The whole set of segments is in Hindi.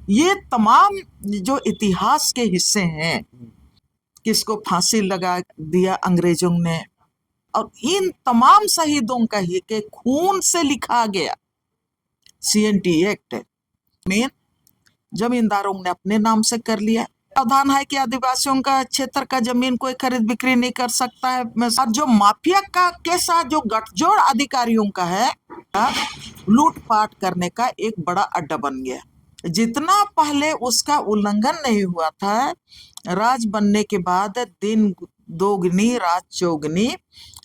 ये तमाम जो इतिहास के हिस्से हैं, किसको फांसी लगा दिया अंग्रेजों ने, और इन तमाम शहीदों का ही के खून से लिखा गया CNT एक्ट में जमींदारों ने अपने नाम से कर लिया। प्रावधान है कि आदिवासियों का क्षेत्र का जमीन कोई खरीद बिक्री नहीं कर सकता है। और जो माफिया का के साथ जो गठजोड़ अधिकारियों का है, लूटपाट करने का एक बड़ा अड्डा बन गया। जितना पहले उसका उल्लंघन नहीं हुआ था, राज बनने के बाद दिन दोगुनी रात चौगुनी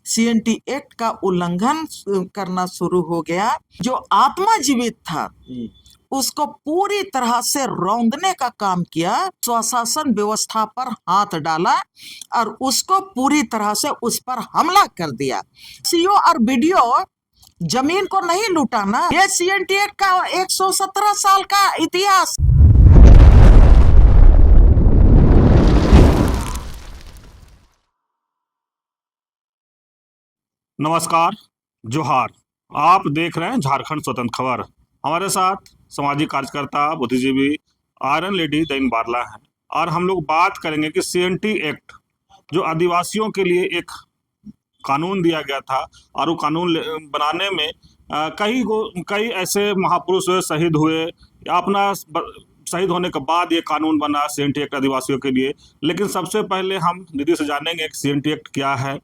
CNT एक्ट का उल्लंघन करना शुरू हो गया। जो आत्मा जीवित था उसको पूरी तरह से रौंदने का काम किया, स्वशासन व्यवस्था पर हाथ डाला और उसको पूरी तरह से उस पर हमला कर दिया। CO और BDO जमीन को नहीं लूटा ना। ये CNT एक्ट का 117 साल का इतिहास। नमस्कार, जोहार। आप देख रहे हैं झारखंड स्वतंत्र खबर। हमारे साथ सामाजिक कार्यकर्ता बुद्धिजीवी आयरन लेडी दैन बारला हैं और हम लोग बात करेंगे कि CNT एक्ट जो आदिवासियों के लिए एक कानून दिया गया था और वो कानून बनाने में कई ऐसे महापुरुष शहीद हुए। अपना शहीद होने के बाद ये कानून बना CNT एक्ट आदिवासियों के लिए। लेकिन सबसे पहले हम दीदी से जानेंगे कि CNT एक्ट क्या है,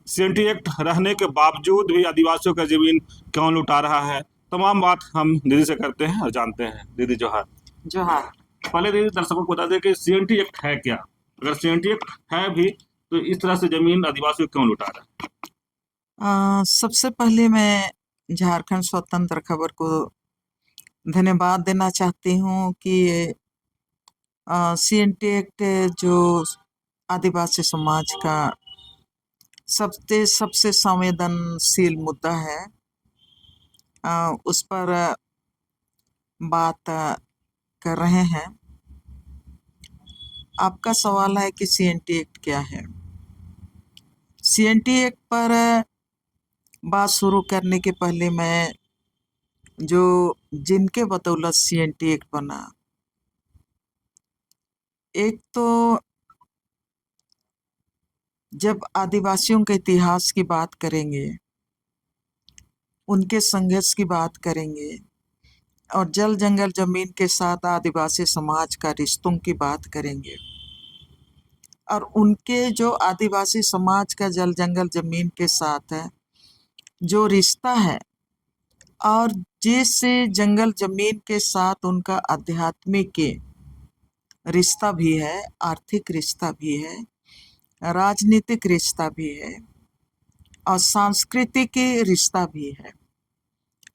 CNT एक्ट रहने के बावजूद भी आदिवासियों का जमीन क्यों लुटा रहा है। तमाम बात हम दीदी से करते हैं और जानते हैं। दीदी जोहार। जोहार। पहले दीदी दर्शकों को बता दें कि CNT एक्ट है क्या। अगर CNT एक्ट है भी तो इस तरह से जमीन आदिवासियों क्यों लुटा रहा है। सबसे पहले मैं झारखंड स्वतंत्र खबर को धन्यवाद देना चाहती हूँ कि CNT एक्ट जो आदिवासी समाज का सबसे संवेदनशील मुद्दा है, उस पर बात कर रहे हैं। आपका सवाल है कि CNT एक्ट क्या है। CNT एक्ट पर बात शुरू करने के पहले मैं जिनके बदौलत CNT एक्ट बना, एक तो जब आदिवासियों के इतिहास की बात करेंगे, उनके संघर्ष की बात करेंगे और जल जंगल जमीन के साथ आदिवासी समाज का रिश्तों की बात करेंगे और उनके जो आदिवासी समाज का जल जंगल जमीन के साथ है जो रिश्ता है और जिस जंगल जमीन के साथ उनका आध्यात्मिक रिश्ता भी है, आर्थिक रिश्ता भी है, राजनीतिक रिश्ता भी है और सांस्कृतिक रिश्ता भी है,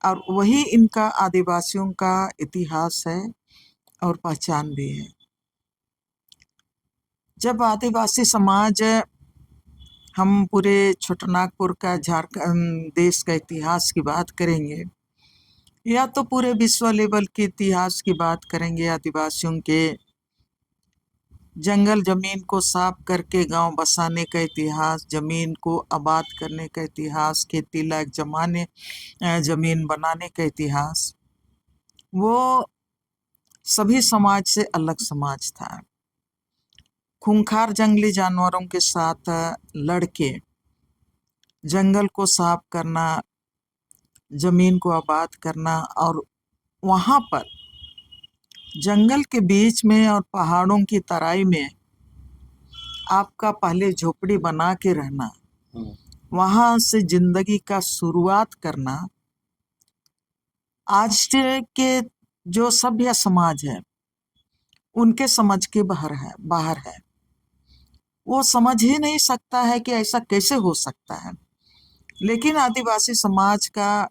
और वही इनका आदिवासियों का इतिहास है और पहचान भी है। जब आदिवासी समाज, हम पूरे छोटानागपुर का झारखंड देश का इतिहास की बात करेंगे या तो पूरे विश्व लेवल के इतिहास की बात करेंगे, आदिवासियों के जंगल जमीन को साफ करके गांव बसाने का इतिहास, जमीन को आबाद करने का इतिहास, खेती लायक जमीन बनाने का इतिहास, वो सभी समाज से अलग समाज था। खूंखार जंगली जानवरों के साथ लड़के जंगल को साफ करना, जमीन को आबाद करना और वहां पर जंगल के बीच में और पहाड़ों की तराई में आपका पहले झोपड़ी बना के रहना, वहां से जिंदगी का शुरुआत करना, आज के जो सभ्य समाज है उनके समझ के बाहर है। वो समझ ही नहीं सकता है कि ऐसा कैसे हो सकता है। लेकिन आदिवासी समाज का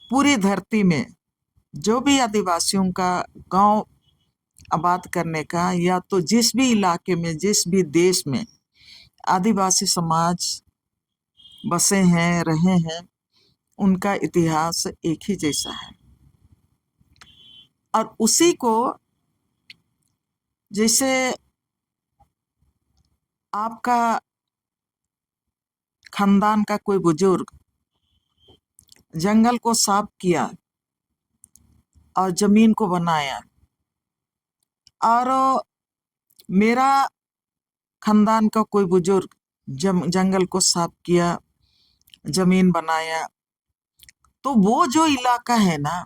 पूरी धरती में जो भी आदिवासियों का गांव आबाद करने का, या तो जिस भी इलाके में, जिस भी देश में आदिवासी समाज बसे हैं, रहे हैं, उनका इतिहास एक ही जैसा है। और उसी को, जैसे आपका खानदान का कोई बुजुर्ग जंगल को साफ किया और जमीन को बनाया, और मेरा खानदान का कोई बुजुर्ग जंगल को साफ किया, जमीन बनाया, तो वो जो इलाका है ना,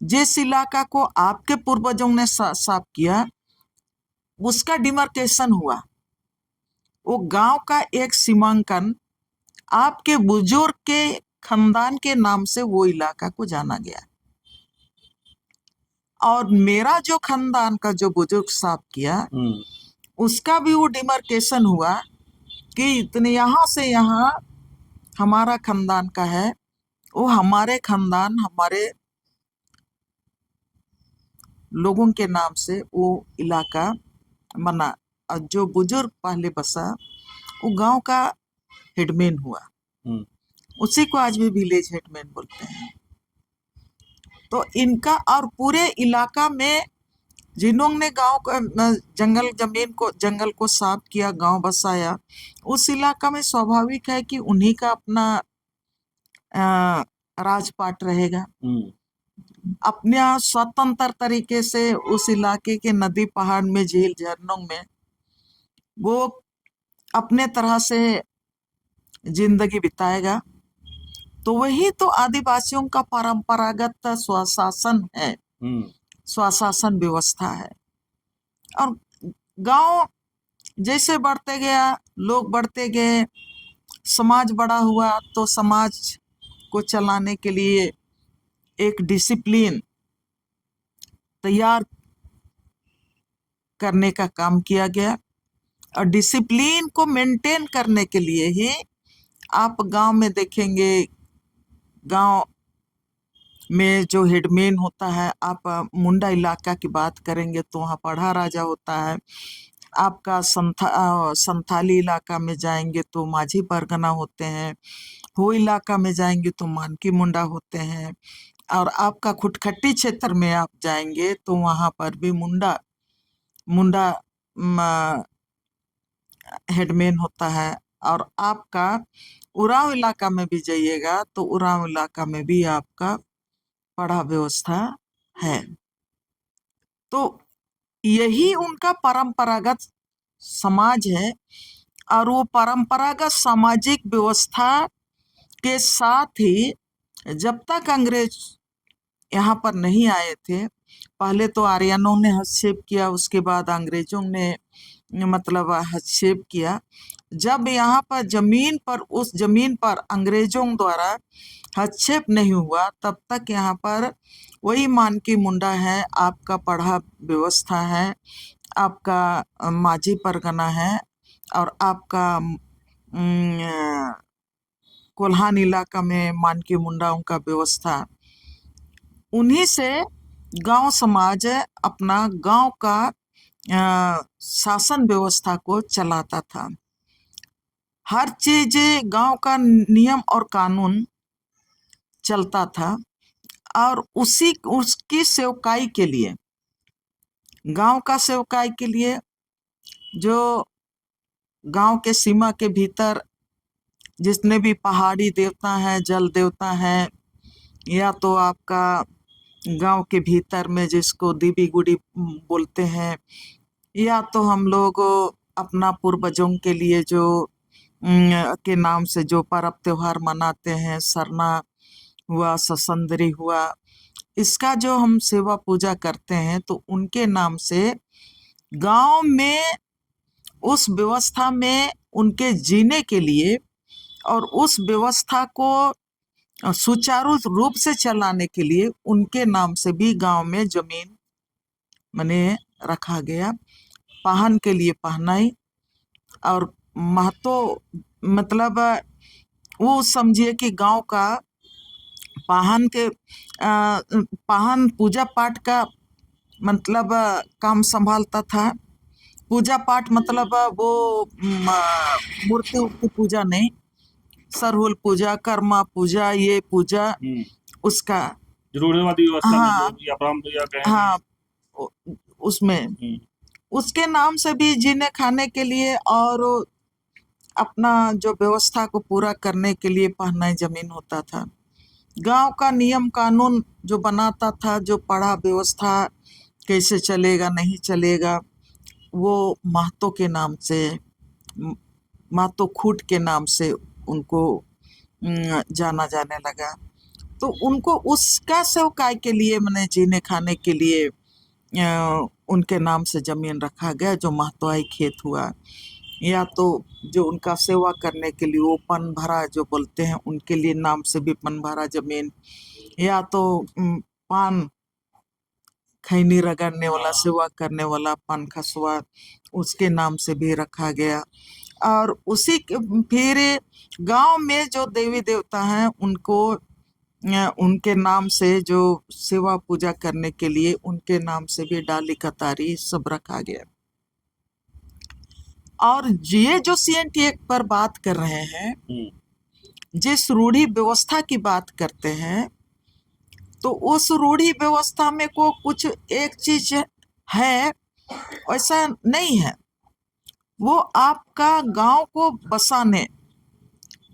जिस इलाका को आपके पूर्वजों ने साफ किया, उसका डिमार्केशन हुआ। वो गांव का एक सीमांकन आपके बुजुर्ग के खानदान के नाम से वो इलाका को जाना गया। और मेरा जो खानदान का जो बुजुर्ग साफ किया, उसका भी वो डिमार्केशन हुआ कि इतने यहाँ से यहाँ हमारा खानदान का है, वो हमारे खानदान, हमारे लोगों के नाम से वो इलाका बना। और जो बुजुर्ग पहले बसा, वो गांव का हेडमैन हुआ। उसी को आज भी विलेज हेडमैन बोलते हैं। तो इनका और पूरे इलाका में जिन्होंने गांव का जंगल को साफ किया, गांव बसाया, उस इलाका में स्वाभाविक है कि उन्हीं का अपना राजपाट रहेगा। अपने स्वतंत्र तरीके से उस इलाके के नदी पहाड़ में, झील झरनों में वो अपने तरह से जिंदगी बिताएगा। तो वही तो आदिवासियों का परंपरागत स्वशासन है, स्वशासन व्यवस्था है। और गांव जैसे बढ़ते गया, लोग बढ़ते गए, समाज बड़ा हुआ, तो समाज को चलाने के लिए एक डिसिप्लिन तैयार करने का काम किया गया। और डिसिप्लिन को मेंटेन करने के लिए ही आप गांव में देखेंगे, गांव में जो हेडमैन होता है, आप मुंडा इलाका की बात करेंगे तो वहाँ पढ़ा राजा होता है। आपका संथाली इलाका में जाएंगे तो माझी परगना होते हैं। हो इलाका में जाएंगे तो मानकी मुंडा होते हैं। और आपका खुटखट्टी क्षेत्र में आप जाएंगे तो वहाँ पर भी मुंडा हेडमैन होता है। और आपका उरांव इलाका में भी जाइएगा तो उरांव इलाका में भी आपका पढ़ा व्यवस्था है। तो यही उनका परंपरागत समाज है। और वो परंपरागत सामाजिक व्यवस्था के साथ ही जब तक अंग्रेज यहाँ पर नहीं आए थे, पहले तो आर्यनों ने हस्तक्षेप किया, उसके बाद अंग्रेजों ने मतलब हस्तक्षेप किया। जब यहाँ पर उस जमीन पर अंग्रेजों द्वारा हस्तक्षेप नहीं हुआ, तब तक यहाँ पर वही मानकी मुंडा है, आपका पढ़ा व्यवस्था है, आपका माझी परगना है, और आपका कोल्हान इलाका में मानकी मुंडाओं का व्यवस्था। उन्हीं से गांव समाज अपना गांव का शासन व्यवस्था को चलाता था। हर चीज गांव का नियम और कानून चलता था। और उसकी सेवकाई के लिए, गांव का सेवकाई के लिए, जो गांव के सीमा के भीतर जितने भी पहाड़ी देवता हैं, जल देवता हैं, या तो आपका गांव के भीतर में जिसको देवी गुड़ी बोलते हैं, या तो हम लोग अपना पूर्वजों के लिए जो के नाम से जो पर्व त्योहार मनाते हैं, सरना हुआ, ससंदरी हुआ, इसका जो हम सेवा पूजा करते हैं, तो उनके नाम से गांव में उस व्यवस्था में उनके जीने के लिए और उस व्यवस्था को सुचारू रूप से चलाने के लिए उनके नाम से भी गांव में जमीन मने रखा गया। पाहन के लिए पहनाई, और महतो मतलब वो समझिए कि गांव का पाहन पूजा पाठ का मतलब काम संभालता था। पूजा पाठ मतलब वो मूर्ति की पूजा नहीं, सरहुल पूजा, कर्मा पूजा, ये पूजा उसका रूढ़िवादी व्यवस्था में हाँ, जो या परंपरा कहें। हाँ, उसमें उसके नाम से भी जीने खाने के लिए और अपना जो व्यवस्था को पूरा करने के लिए पहनाई जमीन होता था। गांव का नियम कानून जो बनाता था, जो पढ़ा व्यवस्था कैसे चलेगा नहीं चलेगा, वो महतो के नाम से, महतो खूट के नाम से उनको जाना जाने लगा। तो उनको उसका सेवकाई के लिए, मैंने जीने खाने के लिए उनके नाम से जमीन रखा गया, जो महतोई खेत हुआ, या तो जो उनका सेवा करने के लिए वो पन भरा जो बोलते हैं, उनके लिए नाम से भी पन भरा जमीन, या तो पान खैनी रगड़ने वाला, सेवा करने वाला पान खसुआ, उसके नाम से भी रखा गया। और उसी फिर गांव में जो देवी देवता हैं उनको उनके नाम से, जो सेवा पूजा करने के लिए उनके नाम से भी डाली कतारी सब रखा गया। और ये जो CNT एक्ट पर बात कर रहे हैं, जिस रूढ़ी व्यवस्था की बात करते हैं, तो उस रूढ़ी व्यवस्था में को कुछ एक चीज है, ऐसा नहीं है। वो आपका गांव को बसाने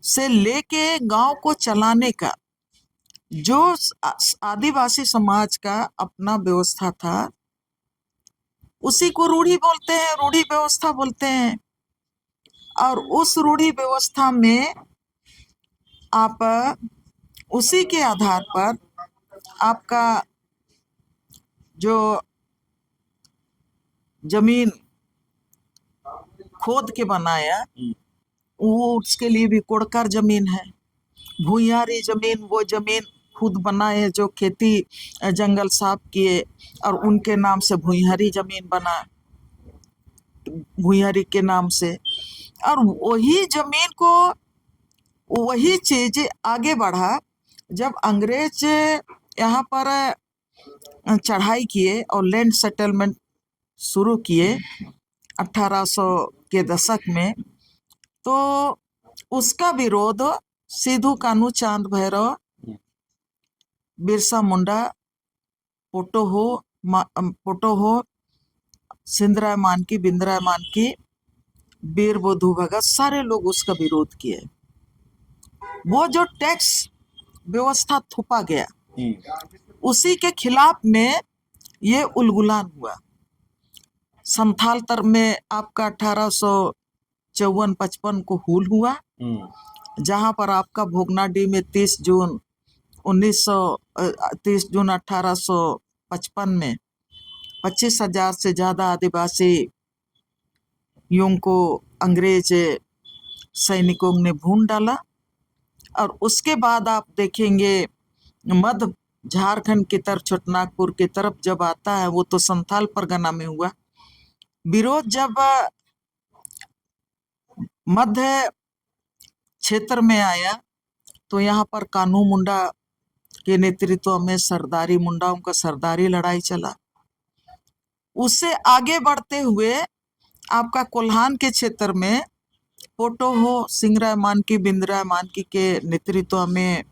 से लेके गांव को चलाने का जो आदिवासी समाज का अपना व्यवस्था था, उसी को रूढ़ी बोलते हैं, रूढ़ी व्यवस्था बोलते हैं। और उस रूढ़ी व्यवस्था में आप उसी के आधार पर आपका जो जमीन खोद के बनाया, वो उसके लिए भी कोड़कर जमीन है। भूयारी जमीन, वो जमीन खुद बनाए जो खेती जंगल साफ किए, और उनके नाम से भूयारी जमीन बना, भूयारी के नाम से। और वही जमीन को, वही चीज आगे बढ़ा जब अंग्रेज यहाँ पर चढ़ाई किए और लैंड सेटलमेंट शुरू किए 1800 के दशक में। तो उसका विरोध सिद्धू कान्हू चांद भैरव, बिरसा मुंडा, पोटो हो, सिंधराय मानकी, बिंद्राय मानकी, वीर बुद्धू भगत, सारे लोग उसका विरोध किए। वो जो टैक्स व्यवस्था थोपा गया, उसी के खिलाफ में ये उलगुलान हुआ। संथाल तर में आपका 1854-55 को हुल हुआ, जहां पर आपका भोगनाडीह में 30 जून 1855 में 25,000 से ज्यादा आदिवासी यूं को अंग्रेज सैनिकों ने भून डाला। और उसके बाद आप देखेंगे मध्य झारखंड की तरफ, छोटनागपुर की तरफ जब आता है, वो तो संथाल परगना में हुआ विरोध। जब मध्य क्षेत्र में आया तो यहाँ पर कान्हू मुंडा के नेतृत्व में सरदारी मुंडाओं का सरदारी लड़ाई चला। उससे आगे बढ़ते हुए आपका कोल्हान के क्षेत्र में पोटो हो, सिंगराय मानकी, बिंद्राय मानकी के नेतृत्व में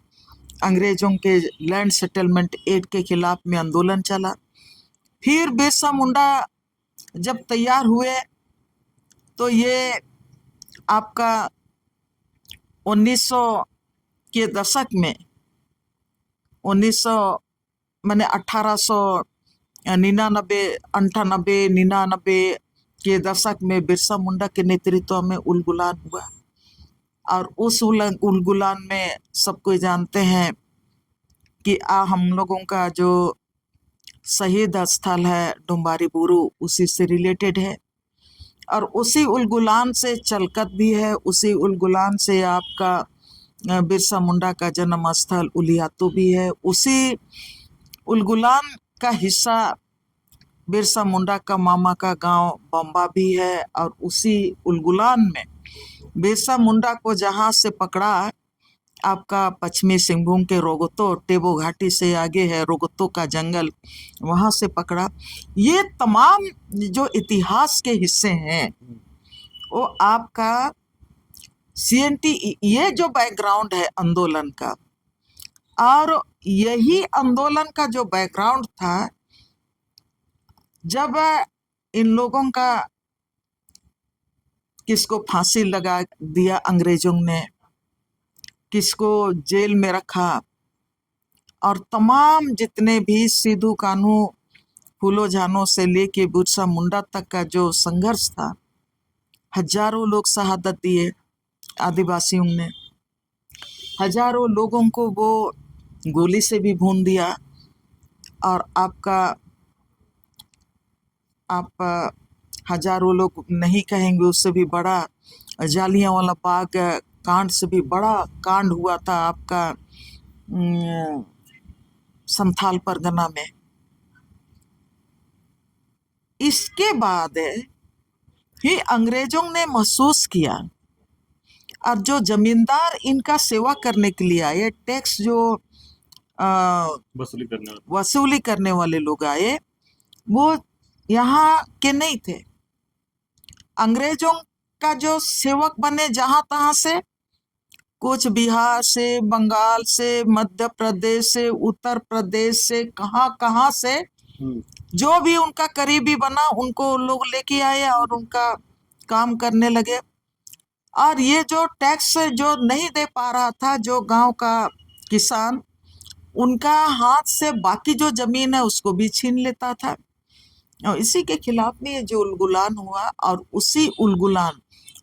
अंग्रेजों के लैंड सेटलमेंट एक्ट के खिलाफ में आंदोलन चला। फिर बिरसा मुंडा जब तैयार हुए तो ये आपका 1900 के दशक में 1899 के दशक में बिरसा मुंडा के नेतृत्व में उलगुलान हुआ। और उस उलगुलान में सब कोई जानते हैं कि हम लोगों का जो शहीद स्थल है डुम्बारी बुरू, उसी से रिलेटेड है। और उसी उलगुलान से चलकत भी है, उसी उलगुलान से आपका बिरसा मुंडा का जन्म स्थल उलियातू भी है। उसी उलगुलान का हिस्सा बिरसा मुंडा का मामा का गांव बम्बा भी है। और उसी उलगुलान में बिरसा मुंडा को जहां से पकड़ा, आपका पश्चिमी सिंहभूम के रोगतो, टेबो घाटी से आगे है रोगतो का जंगल, वहां से पकड़ा। ये तमाम जो इतिहास के हिस्से हैं वो आपका CNT, ये जो बैकग्राउंड है आंदोलन का, और यही आंदोलन का जो बैकग्राउंड था जब इन लोगों का किसको फांसी लगा दिया अंग्रेजों ने, किसको जेल में रखा, और तमाम जितने भी सिद्धू कान्हू फूलो झानो से लेके बिरसा मुंडा तक का जो संघर्ष था, हजारों लोग शहादत दिए आदिवासियों ने, हजारों लोगों को वो गोली से भी भून दिया। और आप हजारों लोग नहीं कहेंगे, उससे भी बड़ा जालियांवाला बाग कांड से भी बड़ा कांड हुआ था आपका संथाल परगना में। इसके बाद ही अंग्रेजों ने महसूस किया, और जो जमींदार इनका सेवा करने के लिए आए, टैक्स जो वसूली करने वाले लोग आए, वो यहाँ के नहीं थे। अंग्रेजों का जो सेवक बने जहां तहां से, कुछ बिहार से, बंगाल से, मध्य प्रदेश से, उत्तर प्रदेश से, कहां से जो भी उनका करीबी बना उनको लोग लेके आए और उनका काम करने लगे। और ये जो टैक्स जो नहीं दे पा रहा था, जो गांव का किसान, उनका हाथ से बाकी जो जमीन है उसको भी छीन लेता था। और इसी के खिलाफ में ये जो उलगुलान हुआ, और उसी उलगुलान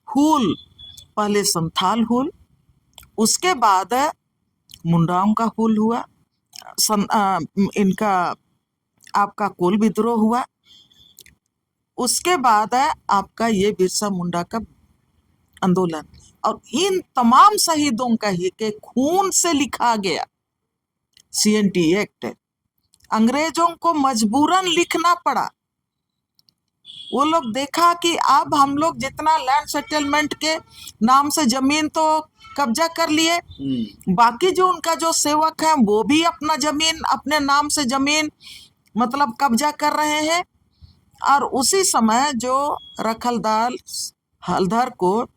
हुल, पहले संथाल हुल, उसके बाद मुंडाओं का हुल हुआ, इनका आपका कोल विद्रोह हुआ, उसके बाद है आपका ये बिरसा मुंडा का आंदोलन। और इन तमाम शहीदों का ही के खून से लिखा गया CNT एक्ट अंग्रेजों को मजबूरन लिखना पड़ा। वो लोग देखा कि अब हम लोग जितना लैंड सेटलमेंट के नाम से जमीन तो कब्जा कर लिए, बाकी जो उनका जो सेवक है वो भी अपना जमीन, अपने नाम से जमीन मतलब कब्जा कर रहे हैं। और उसी समय जो रखलदाल हलधर को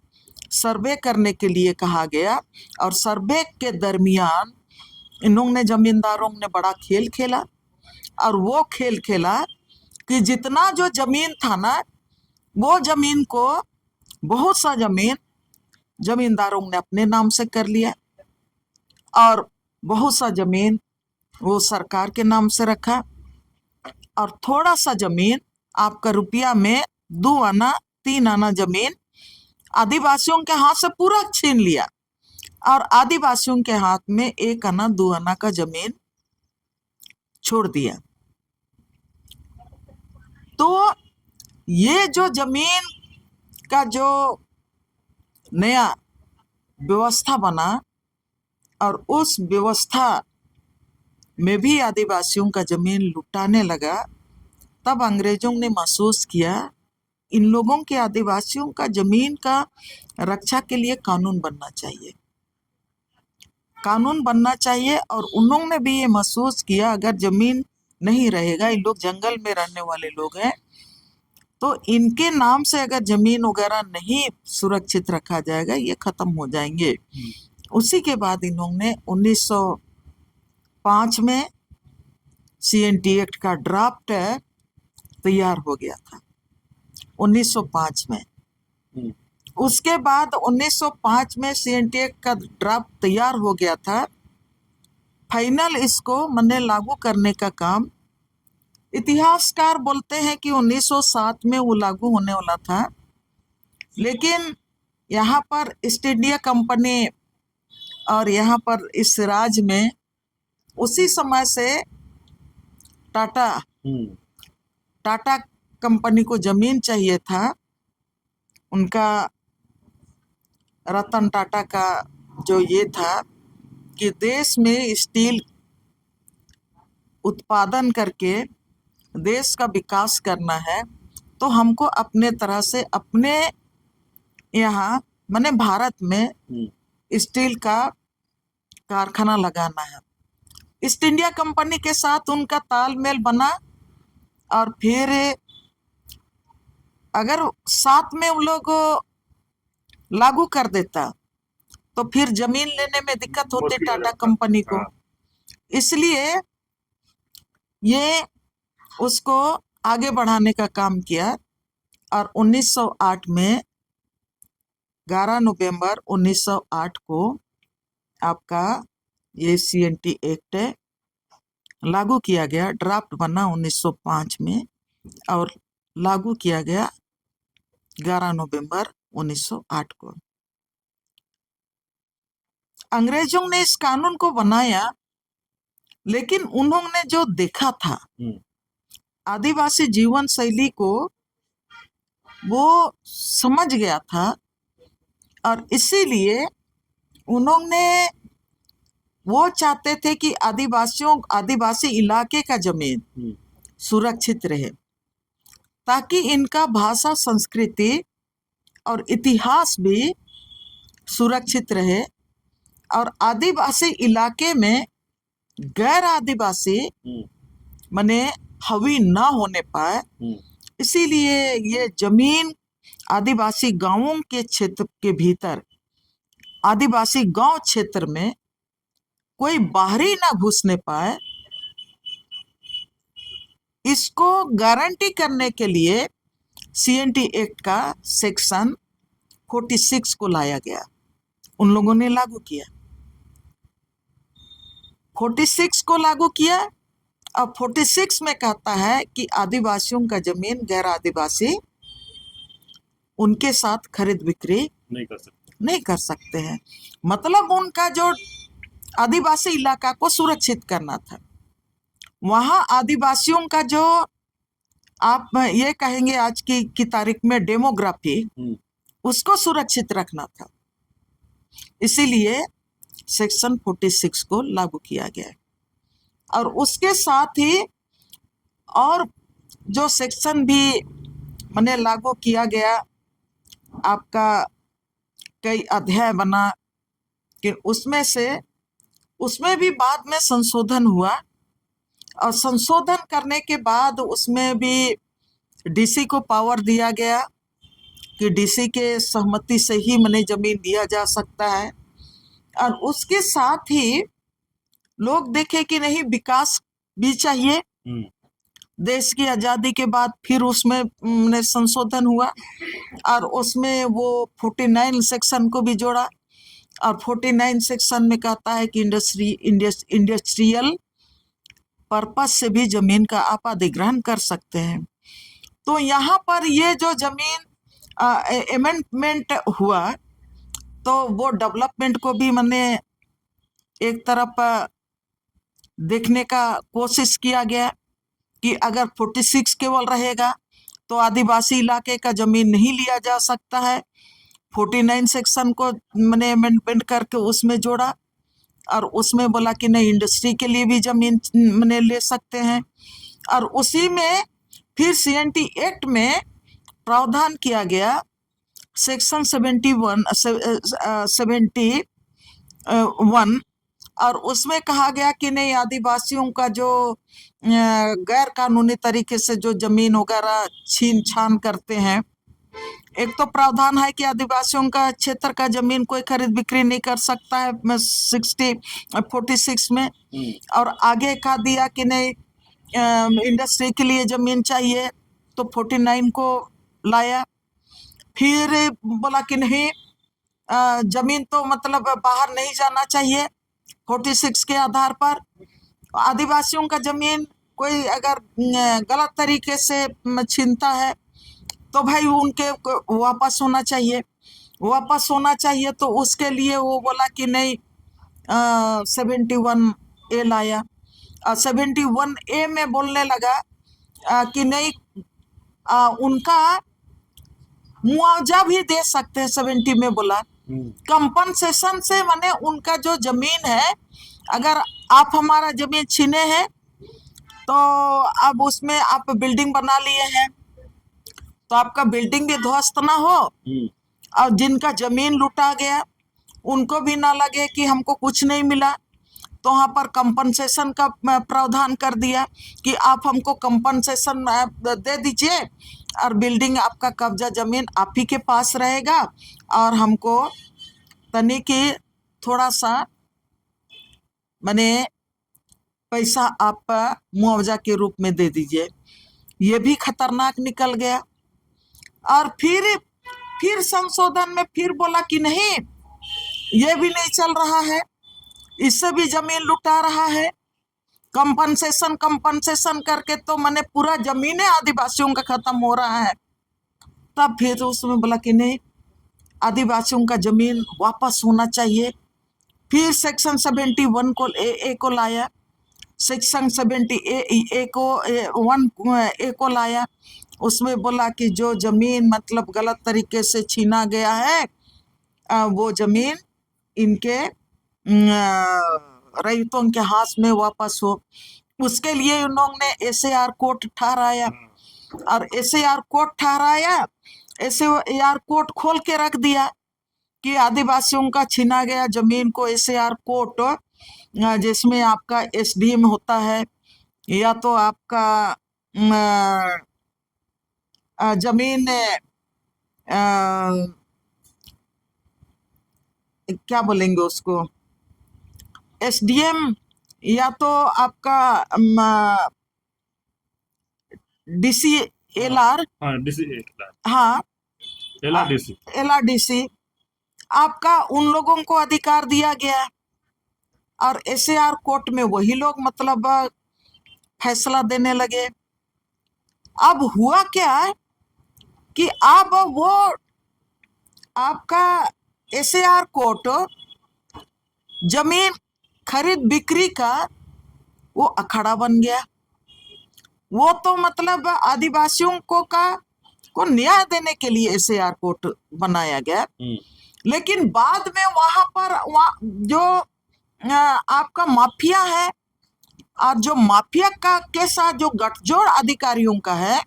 सर्वे करने के लिए कहा गया, और सर्वे के दरमियान इन्होंने जमींदारों ने बड़ा खेल खेला। और वो खेल खेला कि जितना जो जमीन था ना, वो जमीन को बहुत सा जमीन जमींदारों ने अपने नाम से कर लिया, और बहुत सा जमीन वो सरकार के नाम से रखा, और थोड़ा सा जमीन आपका रुपया में 2 आना 3 आना जमीन आदिवासियों के हाथ से पूरा छीन लिया, और आदिवासियों के हाथ में 1 आना 2 आना का जमीन छोड़ दिया। तो ये जो जमीन का जो नया व्यवस्था बना, और उस व्यवस्था में भी आदिवासियों का जमीन लुटाने लगा, तब अंग्रेजों ने महसूस किया इन लोगों के, आदिवासियों का जमीन का रक्षा के लिए कानून बनना चाहिए, कानून बनना चाहिए। और उन्होंने भी ये महसूस किया अगर जमीन नहीं रहेगा, इन लोग जंगल में रहने वाले लोग हैं, तो इनके नाम से अगर जमीन वगैरह नहीं सुरक्षित रखा जाएगा, ये खत्म हो जाएंगे। उसी के बाद इन्होंने 1905 में CNT एक्ट का ड्राफ्ट तैयार हो गया था 1905 में। उसके बाद 1905 में CNT एक्ट का ड्राफ्ट तैयार हो गया था। फाइनल इसको मैंने लागू करने का काम, इतिहासकार बोलते हैं कि 1907 में वो लागू होने वाला था, लेकिन यहाँ पर ईस्ट इंडिया कंपनी और यहाँ पर इस राज्य में उसी समय से टाटा कंपनी को जमीन चाहिए था। उनका रतन टाटा का जो ये था कि देश में स्टील उत्पादन करके देश का विकास करना है, तो हमको अपने तरह से अपने यहाँ माने भारत में स्टील का कारखाना लगाना है। ईस्ट इंडिया कंपनी के साथ उनका तालमेल बना, और फिर अगर साथ में उन लोग लागू कर देता तो फिर जमीन लेने में दिक्कत होती टाटा कंपनी को। इसलिए ये उसको आगे बढ़ाने का काम किया, और 1908 में 11 नवंबर 1908 को आपका ये CNT एक्ट लागू किया गया, ड्राफ्ट बना 1905 में और लागू किया गया 11 नवंबर 1908 को। अंग्रेजों ने इस कानून को बनाया, लेकिन उन्होंने जो देखा था आदिवासी जीवन शैली को वो समझ गया था, और इसीलिए उन्होंने वो चाहते थे कि आदिवासी इलाके का जमीन सुरक्षित रहे, ताकि इनका भाषा, संस्कृति और इतिहास भी सुरक्षित रहे, और आदिवासी इलाके में गैर आदिवासी माने हावी ना होने पाए। इसीलिए ये जमीन आदिवासी गांवों के क्षेत्र के भीतर, आदिवासी गांव क्षेत्र में कोई बाहरी ना घुसने पाए, इसको गारंटी करने के लिए CNT एक्ट का सेक्शन 46 को लाया गया, उन लोगों ने लागू किया। 46 को लागू किया, और 46 में कहता है कि आदिवासियों का जमीन गैर आदिवासी उनके साथ खरीद बिक्री नहीं कर सकते हैं। मतलब उनका जो आदिवासी इलाका को सुरक्षित करना था, वहां आदिवासियों का जो आप ये कहेंगे आज की तारीख में डेमोग्राफी, उसको सुरक्षित रखना था। इसीलिए सेक्शन 46 को लागू किया गया, और उसके साथ ही और जो सेक्शन भी मैंने लागू किया गया, आपका कई अध्याय बना कि उसमें भी बाद में संशोधन हुआ, और संशोधन करने के बाद उसमें भी DC को पावर दिया गया कि DC के सहमति से ही मैंने जमीन दिया जा सकता है। और उसके साथ ही लोग देखे कि नहीं, विकास भी चाहिए। देश की आजादी के बाद फिर उसमें संशोधन हुआ, और उसमें वो 49 सेक्शन को भी जोड़ा, और 49 सेक्शन में कहता है कि इंडस्ट्रियल पर्पस से भी जमीन का आप अधिग्रहण कर सकते हैं। तो यहाँ पर ये जो जमीन अमेंडमेंट हुआ, तो वो डेवलपमेंट को भी मैंने एक तरफ देखने का कोशिश किया गया कि अगर 46 केवल रहेगा तो आदिवासी इलाके का जमीन नहीं लिया जा सकता है। 49 सेक्शन को मैंने अमेंडमेंट करके उसमें जोड़ा, और उसमें बोला कि नहीं, इंडस्ट्री के लिए भी जमीन मैंने ले सकते हैं। और उसी में फिर CNT एक्ट में प्रावधान किया गया, सेक्शन 71, और उसमें कहा गया कि नहीं, आदिवासियों का जो गैर कानूनी तरीके से जो जमीन वगैरह छीन छान करते हैं, एक तो प्रावधान है कि आदिवासियों का क्षेत्र का जमीन कोई खरीद बिक्री नहीं कर सकता है 46 में, और आगे कहा दिया कि नहीं, इंडस्ट्री के लिए जमीन चाहिए, तो 49 को लाया। फिर बोला कि नहीं, जमीन तो मतलब बाहर नहीं जाना चाहिए 46 के आधार पर। आदिवासियों का जमीन कोई अगर गलत तरीके से छीनता है तो भाई उनके वापस होना चाहिए। तो उसके लिए वो बोला कि नहीं, 71A लाया। 71A में बोलने लगा कि नहीं, उनका मुआवजा भी दे सकते हैं। 70 में बोला कंपनसेशन से, माने उनका जो जमीन है, अगर आप हमारा जमीन छीने हैं तो अब उसमें आप बिल्डिंग बना लिए हैं, तो आपका बिल्डिंग भी ध्वस्त ना हो, और जिनका जमीन लूटा गया उनको भी ना लगे कि हमको कुछ नहीं मिला। तो वहाँ पर कंपनसेशन का प्रावधान कर दिया कि आप हमको कंपनसेशन दे दीजिए, और बिल्डिंग आपका कब्जा जमीन आप ही के पास रहेगा, और हमको तनिक थोड़ा सा माने पैसा आप मुआवजा के रूप में दे दीजिए। ये भी खतरनाक निकल गया। और फिर संशोधन में फिर बोला कि नहीं, ये भी नहीं चल रहा है, इससे भी जमीन लुटा रहा है, कंपनसेशन करके तो मैंने पूरा जमीनें आदिवासियों का खत्म हो रहा है। तब फिर उसमें बोला कि नहीं, आदिवासियों का जमीन वापस होना चाहिए। फिर सेक्शन 71 को ए को लाया, सेक्शन 70 ए को 1 ए को लाया। उसमें बोला कि जो जमीन मतलब गलत तरीके से छीना गया है वो जमीन इनके रईतों के हाथ में वापस हो। उसके लिए उन्होंने एसएआर कोर्ट ठहराया, और एसएआर कोर्ट ठहराया, एसएआर कोर्ट खोल के रख दिया कि आदिवासियों का छीना गया जमीन को एसएआर कोर्ट, जिसमें आपका एसडीएम होता है या तो आपका जमीन क्या बोलेंगे उसको, एसडीएम या तो आपका डीसीएलआर, हाँ एलआरडीसी, आपका उन लोगों को अधिकार दिया गया। और एसएआर कोर्ट में वही लोग मतलब फैसला देने लगे। अब हुआ क्या कि अब वो आपका एसएआर कोर्ट जमीन खरीद बिक्री का वो अखाड़ा बन गया। वो तो मतलब आदिवासियों को न्याय देने के लिए एसएआर कोर्ट बनाया गया, लेकिन बाद में वहां पर जो आपका माफिया है और जो माफिया के साथ जो गठजोड़ अधिकारियों का है,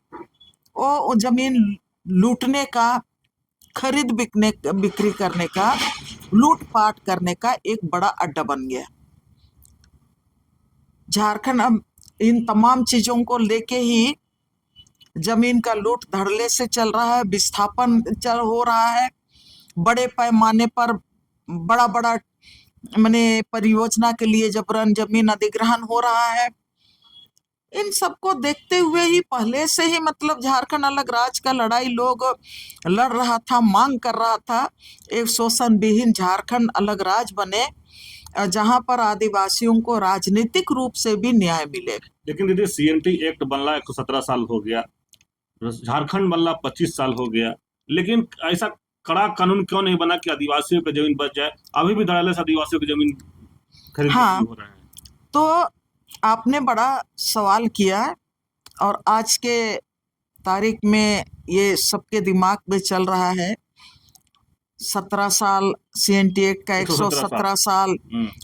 वो जमीन लूटने का, खरीद बिक्री करने का, लूटपाट करने का एक बड़ा अड्डा बन गया। झारखंड अब इन तमाम चीजों को लेके ही जमीन का लूट धड़ल्ले से चल रहा है, विस्थापन हो रहा है, बड़े पैमाने पर बड़ा बड़ा माने परियोजना के लिए जबरन जमीन अधिग्रहण हो रहा है। इन सबको देखते हुए ही पहले से ही मतलब झारखंड अलग राज का लड़ाई लोग लड़ रहा था, मांग कर रहा था एक शोषण विहीन झारखंड अलग राज बने, जहां पर आदिवासियों को राजनीतिक रूप से भी न्याय मिले। लेकिन दीदी सीएनटी एक्ट बनला 117 साल हो गया, झारखंड बनला 25 साल हो गया, लेकिन ऐसा कड़ा कानून क्यों नहीं बना कि आदिवासियों की जमीन बच जाए? अभी भी धड़ल्ले से आदिवासियों की जमीन खरीद हो रहा है। तो आपने बड़ा सवाल किया, और आज के तारीख में ये सबके दिमाग में चल रहा है। 17 साल सीएनटी एक्ट का, 117 साल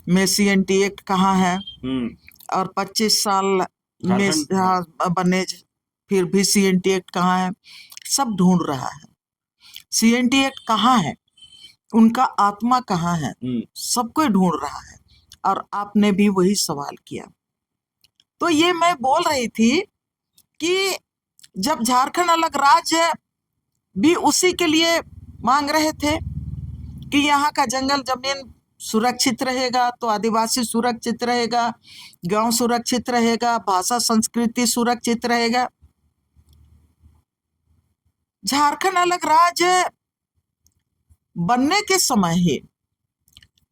में सीएनटी एक्ट कहाँ है, और 25 साल में बने फिर भी सीएनटी एक्ट कहाँ है, सब ढूंढ रहा है। सीएनटी एक्ट कहाँ है, उनका आत्मा कहाँ है, सबको ढूंढ रहा है। और आपने भी वही सवाल किया। तो ये मैं बोल रही थी कि जब झारखंड अलग राज्य भी उसी के लिए मांग रहे थे कि यहाँ का जंगल जमीन सुरक्षित रहेगा तो आदिवासी सुरक्षित रहेगा, गांव सुरक्षित रहेगा, भाषा संस्कृति सुरक्षित रहेगा। झारखंड अलग राज्य बनने के समय ही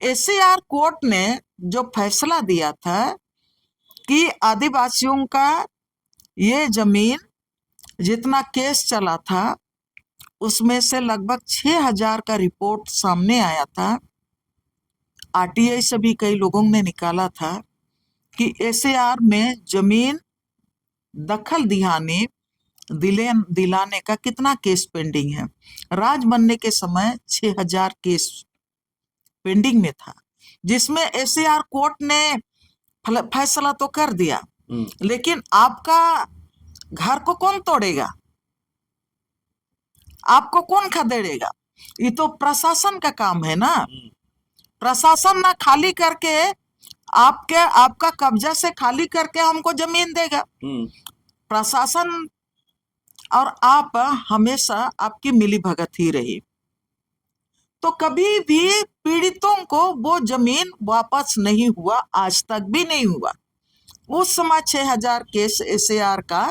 एसएआर कोर्ट ने जो फैसला दिया था कि आदिवासियों का ये जमीन जितना केस चला था उसमें से लगभग 6000 का रिपोर्ट सामने आया था। आरटीआई से भी कई लोगों ने निकाला था कि एसएआर में जमीन दखल दिलाने का कितना केस पेंडिंग है। राज बनने के समय 6000 केस पेंडिंग में था, जिसमें एसएआर कोर्ट ने फैसला तो कर दिया, लेकिन आपका घर को कौन तोड़ेगा, आपको कौन खदेड़ेगा? ये तो प्रशासन का काम है ना। प्रशासन ना खाली करके आपका कब्जा से खाली करके हमको जमीन देगा। प्रशासन और आप हमेशा आपकी मिलीभगत ही रही, तो कभी भी पीड़ितों को वो जमीन वापस नहीं हुआ, आज तक भी नहीं हुआ। उस समय 6000 केस एसएआर का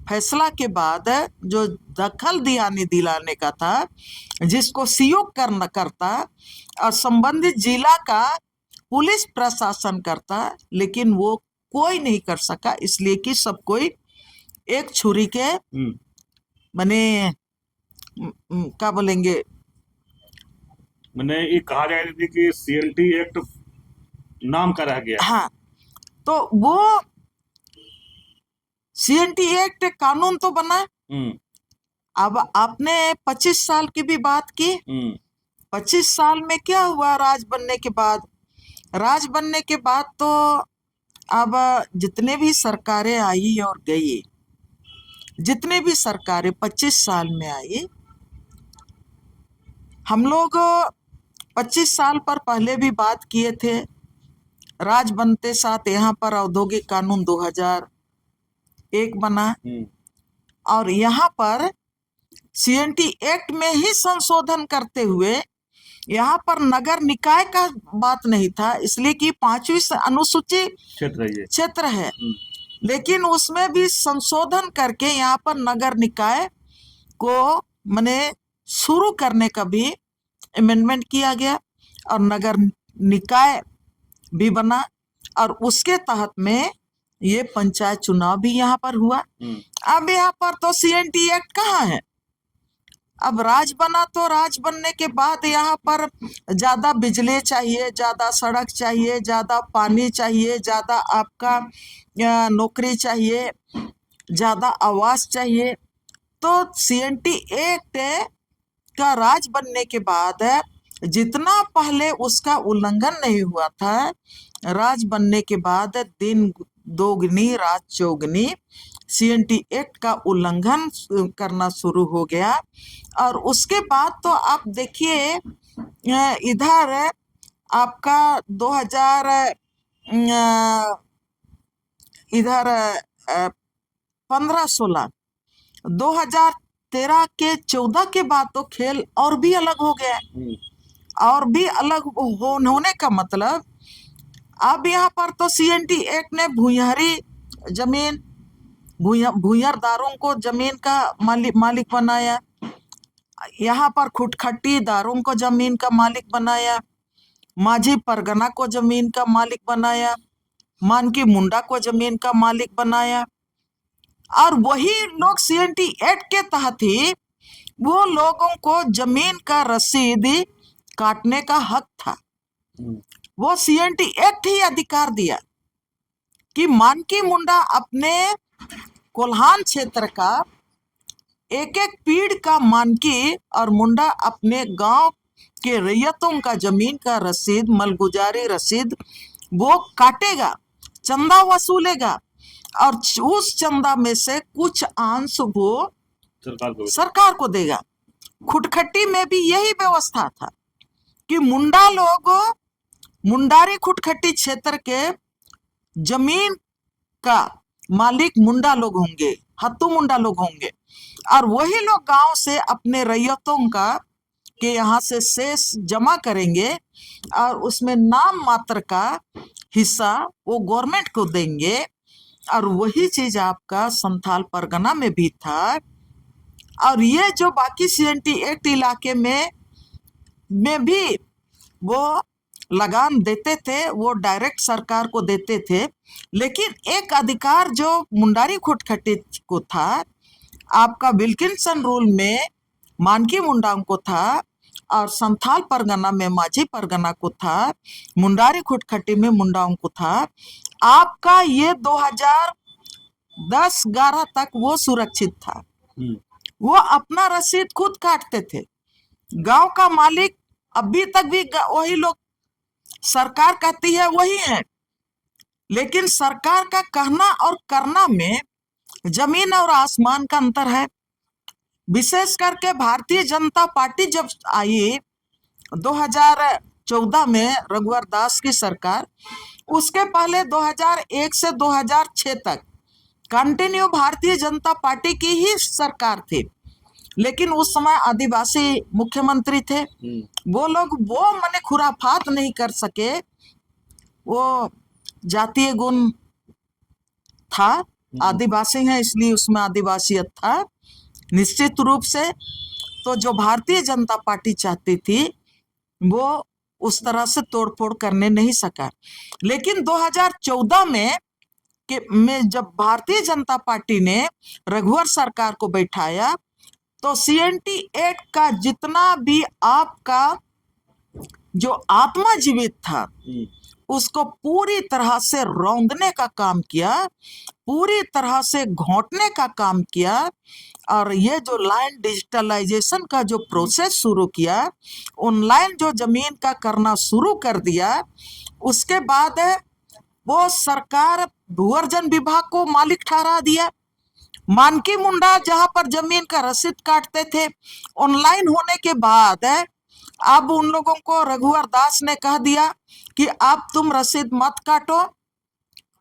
फैसला के बाद जो दखल दिलाने का था, जिसको सीओ करता और संबंधित जिला का पुलिस प्रशासन करता, लेकिन वो कोई नहीं कर सका, इसलिए कि सब कोई एक छुरी के माने क्या बोलेंगे, मैंने ये कहा जा रही थी कि सीएनटी एक्ट नाम का रह गया। हाँ, तो वो सीएनटी एक्ट कानून तो बना। अब आपने 25 साल की भी बात की। 25 साल में क्या हुआ राज बनने के बाद? राज बनने के बाद तो अब जितने भी सरकारें आई और गई, जितने भी सरकारें 25 साल में आई, हम लोग 25 साल पर पहले भी बात किए थे। राज बनते साथ यहाँ पर औद्योगिक कानून 2001 बना और यहाँ पर सीएनटी एक्ट में ही संशोधन करते हुए यहाँ पर नगर निकाय का बात नहीं था, इसलिए कि 5वीं अनुसूची क्षेत्र है, लेकिन उसमें भी संशोधन करके यहाँ पर नगर निकाय को माने शुरू करने का भी अमेंडमेंट किया गया और नगर निकाय भी बना और उसके तहत में ये पंचायत चुनाव भी यहाँ पर हुआ। अब यहाँ पर तो सीएनटी एक्ट कहाँ है? अब राज बना तो राज बनने के बाद यहाँ पर ज्यादा बिजली चाहिए, ज्यादा सड़क चाहिए, ज्यादा पानी चाहिए, ज्यादा आपका नौकरी चाहिए, ज्यादा आवास चाहिए। तो सीएनटी एक्ट का राज बनने के बाद जितना पहले उसका उल्लंघन नहीं हुआ था, राज बनने के बाद दिन दोगुनी रात चौगुनी सीएनटी एक्ट का उल्लंघन करना शुरू हो गया। और उसके बाद तो आप देखिए इधर आपका 2000 इधर 15-16 2013 के 14 के बाद तो खेल और भी अलग हो गया। और भी अलग होने का मतलब अब यहाँ पर तो सीएनटी एक्ट ने भूयहरी जमीन, भूयरदारों को जमीन का मालिक बनाया, यहाँ पर खुटखट्टीदारों को जमीन का मालिक बनाया, माझी परगना को जमीन का मालिक बनाया, मानकी मुंडा को जमीन का मालिक बनाया। और वही लोग सीएनटी एक्ट के तहत ही वो लोगों को जमीन का रसीद काटने का हक था। वो सीएनटी एक्ट ही अधिकार दिया कि मानकी मुंडा अपने कोल्हान क्षेत्र का एक एक पीड़ का मानकी और मुंडा अपने गांव के रैयतों का जमीन का रसीद, मलगुजारी रसीद वो काटेगा, चंदा वसूलेगा और उस चंदा में से कुछ अंश वो सरकार को देगा। खुटखट्टी में भी यही व्यवस्था था कि मुंडा लोग, मुंडारी खुटखट्टी क्षेत्र के जमीन का मालिक मुंडा लोग होंगे, हत्तू मुंडा लोग होंगे और वही लोग गांव से अपने रैयतों का के यहाँ से शेष जमा करेंगे और उसमें नाम मात्र का हिस्सा वो गवर्नमेंट को देंगे। और वही चीज आपका संथाल परगना में भी था। और ये जो बाकी सीएनटी एक्ट इलाके में भी वो लगान देते थे, वो डायरेक्ट सरकार को देते थे, लेकिन एक अधिकार जो मुंडारी खुटखट्टी को था आपका विल्किंसन रूल में मानकी मुंडाओं को था और संथाल परगना में माझी परगना को था, मुंडारी खुटखट्टी में मुंडाओं को था। आपका ये 2010-11 तक वो सुरक्षित था। वो अपना रसीद खुद काटते थे। गांव का मालिक अभी तक भी वही लोग, सरकार कहती है वही है, लेकिन सरकार का कहना और करना में जमीन और आसमान का अंतर है। विशेष करके भारतीय जनता पार्टी जब आई 2014 में रघुवर दास की सरकार, उसके पहले 2001 से 2006 तक कंटिन्यू भारतीय जनता पार्टी की ही सरकार थी, लेकिन उस समय आदिवासी मुख्यमंत्री थे। वो लोग वो मने खुराफात नहीं कर सके, वो जातीय गुण था, आदिवासी है इसलिए उसमें आदिवासियत था निश्चित रूप से। तो जो भारतीय जनता पार्टी चाहती थी वो उस तरह से तोड़फोड़ करने नहीं सका। लेकिन 2014 में कि में जब भारतीय जनता पार्टी ने रघुवर सरकार को बैठाया तो CNT एक्ट का जितना भी आपका जो आत्मा जीवित था उसको पूरी तरह से रौंदने का काम किया, पूरी तरह से घोंटने का काम किया। और ये जो लैंड डिजिटलाइजेशन का जो प्रोसेस शुरू किया, ऑनलाइन जो जमीन का करना शुरू कर दिया, उसके बाद वो सरकार भूअर्जन विभाग को मालिक ठहरा दिया। मानकी मुंडा जहां पर जमीन का रसीद काटते थे, ऑनलाइन होने के बाद अब उन लोगों को रघुवर दास ने कह दिया कि अब तुम रसीद मत काटो।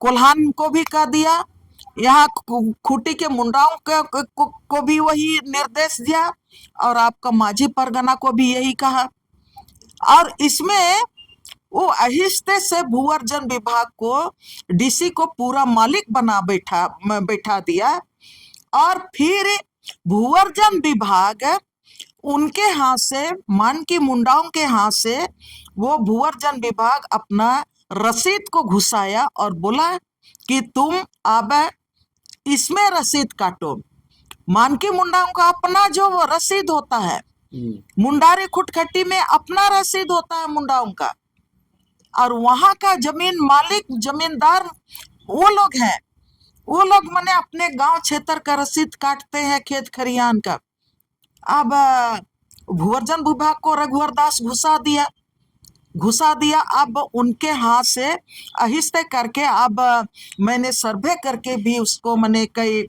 कोल्हान को भी कह दिया, यहाँ खूंटी के मुंडाओं को भी वही निर्देश दिया, और आपका माझी परगना को भी यही कहा। और इसमें वो आहिस्ते से भूअर्जन विभाग को DC को पूरा मालिक बना बैठा दिया। और फिर भूअर्जन विभाग उनके हाथ से, मानकी मुंडाओं के हाथ से, वो भूअर्जन विभाग अपना रसीद को घुसाया और बोला कि तुम अब इसमें रसीद काटो। मानकी मुंडाओं का अपना जो वो रसीद होता है, मुंडारी खुटखट्टी में अपना रसीद होता है मुंडाओं का, और वहां का जमीन मालिक, जमींदार वो लोग हैं। वो लोग माने अपने गांव क्षेत्र का रसीद काटते हैं, खेत खरियान का। अब भूअर्जन विभाग को रघुवर दास घुसा दिया। अब उनके हाथ से आहिस्ते करके, अब मैंने सर्वे करके भी उसको, मैंने कई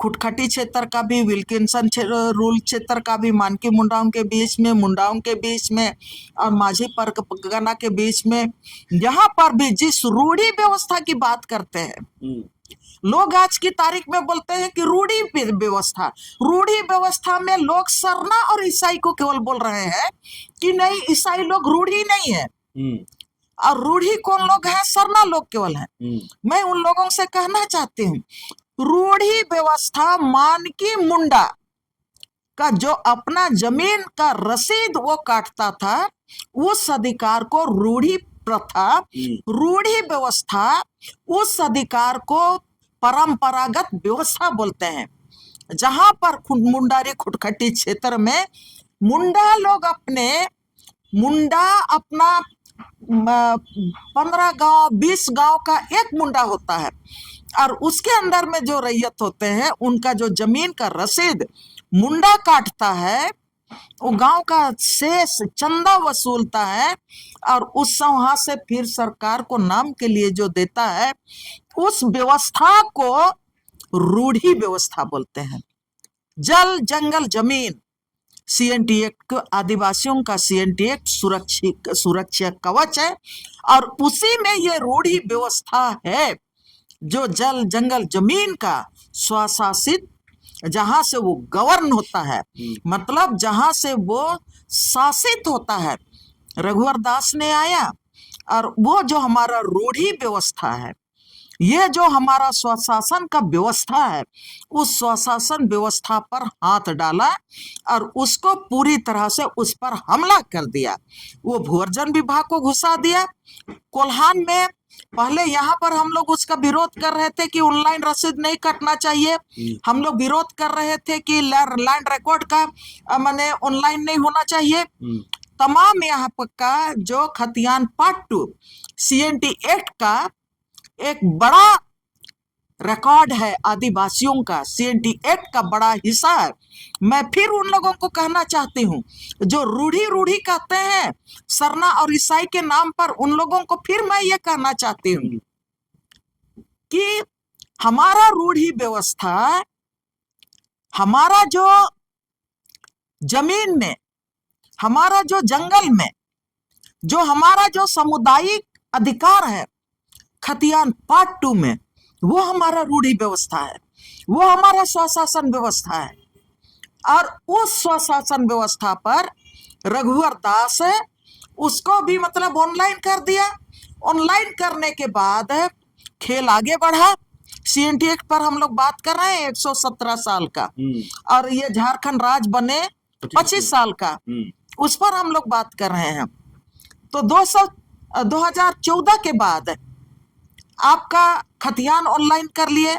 खुटखटी क्षेत्र का भी, विल्किंसन रूल क्षेत्र का भी, मानकी मुंडाओं के बीच में, मुंडाओं के बीच में और माझी परगना के बीच में, यहाँ पर भी जिस रूढ़ी व्यवस्था की बात करते हैं लोग, आज की तारीख में बोलते हैं कि रूढ़ी व्यवस्था में लोग सरना और ईसाई को केवल बोल रहे हैं कि नहीं, ईसाई लोग रूढ़ी नहीं है। और रूढ़ी कौन लोग हैं? सरना लोग केवल हैं। मैं उन लोगों से कहना चाहती हूँ, रूढ़ी व्यवस्था मानकी मुंडा का जो अपना जमीन का रसीद वो काटता था, उस अधिकार को रूढ़ी प्रथा, रूढ़ी व्यवस्था, उस अधिकार को परंपरागत व्यवस्था बोलते हैं। जहां पर मुंडारी खुटखटी क्षेत्र में मुंडा लोग अपना 15 गांव 20 गांव का एक मुंडा होता है, और उसके अंदर में जो रैयत होते हैं, उनका जो जमीन का रसीद मुंडा काटता है, वो गांव का शेष चंदा वसूलता है, और उस वहां से फिर सरकार को नाम के लिए जो देता है, उस व्यवस्था को रूढ़ी व्यवस्था बोलते हैं। जल जंगल जमीन, CNT एक्ट, आदिवासियों का CNT एक्ट सुरक्षा कवच है, और उसी में ये रूढ़ी व्यवस्था है जो जल जंगल जमीन का स्वशासित, जहां से वो गवर्न होता है, मतलब जहां से वो शासित होता है। रघुवर दास ने आया और वो जो हमारा रूढ़ी व्यवस्था है, ये जो हमारा स्वशासन का व्यवस्था है, उस स्वशासन व्यवस्था पर हाथ डाला और उसको पूरी तरह से उस पर हमला कर दिया। वो भूअर्जन विभाग को घुसा दिया। कोल्हान में पहले यहाँ पर हम लोग उसका विरोध कर रहे थे कि ऑनलाइन रसीद नहीं कटना चाहिए। हम लोग विरोध कर रहे थे कि लैंड रिकॉर्ड का माने ऑनलाइन नहीं होना चाहिए। तमाम यहाँ पर का जो खतियान पार्ट 2 CNT एक्ट का एक बड़ा रिकॉर्ड है, आदिवासियों का CNT एक्ट का बड़ा हिस्सा है। मैं फिर उन लोगों को कहना चाहती हूँ जो रूढ़ी कहते हैं सरना और ईसाई के नाम पर, उन लोगों को फिर मैं ये कहना चाहती हूँ कि हमारा रूढ़ी व्यवस्था, हमारा जो जमीन में, हमारा जो जंगल में, जो हमारा जो सामुदायिक अधिकार है खतियान पार्ट 2 में, वो हमारा रूढ़ी व्यवस्था है, वो हमारा स्वशासन व्यवस्था है। और उस स्वशासन व्यवस्था पर रघुवर दास है, उसको भी मतलब ऑनलाइन कर दिया। ऑनलाइन करने के बाद खेल आगे बढ़ा। CNT एक्ट पर हम लोग बात कर रहे हैं 117 साल का, और ये झारखंड राज्य बने 25 साल का, उस पर हम लोग बात कर रहे हैं। तो 2014 के बाद आपका खतियान ऑनलाइन कर लिए,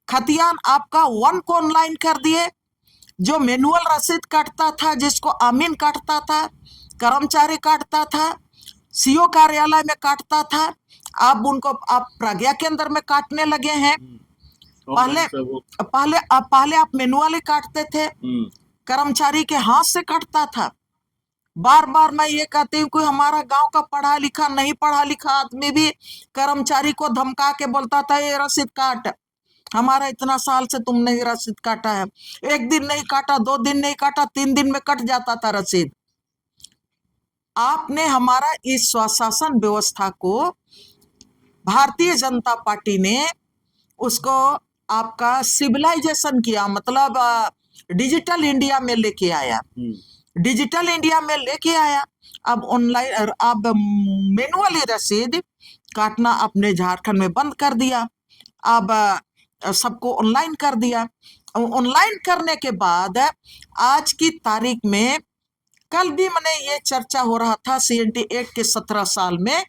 खतियान आपका वन को ऑनलाइन कर दिए। जो मैनुअल रसीद काटता था, जिसको अमीन काटता था, कर्मचारी काटता था, सीओ कार्यालय में काटता था, आप उनको आप प्रज्ञा केंद्र में काटने लगे हैं। पहले आप मैनुअली काटते थे, कर्मचारी के हाथ से काटता था। बार बार मैं ये कहती हूँ कि हमारा गांव का पढ़ा लिखा नहीं पढ़ा लिखा आदमी भी कर्मचारी को धमका के बोलता था ये रसीद काट, हमारा इतना साल से तुम नहीं रसीद काटा है। एक दिन नहीं काटा, 2 दिन नहीं काटा, 3 दिन में कट जाता था रसीद। आपने हमारा इस स्वशासन व्यवस्था को, भारतीय जनता पार्टी ने उसको आपका सिविलाइजेशन किया, मतलब डिजिटल इंडिया में लेके आया। डिजिटल इंडिया में लेके आया। अब ऑनलाइन, अब मैनुअली रसीद काटना अपने झारखंड में बंद कर दिया। अब सबको ऑनलाइन कर दिया। ऑनलाइन करने के बाद आज की तारीख में, कल भी मैंने ये चर्चा हो रहा था CNT एक्ट के 17 साल में,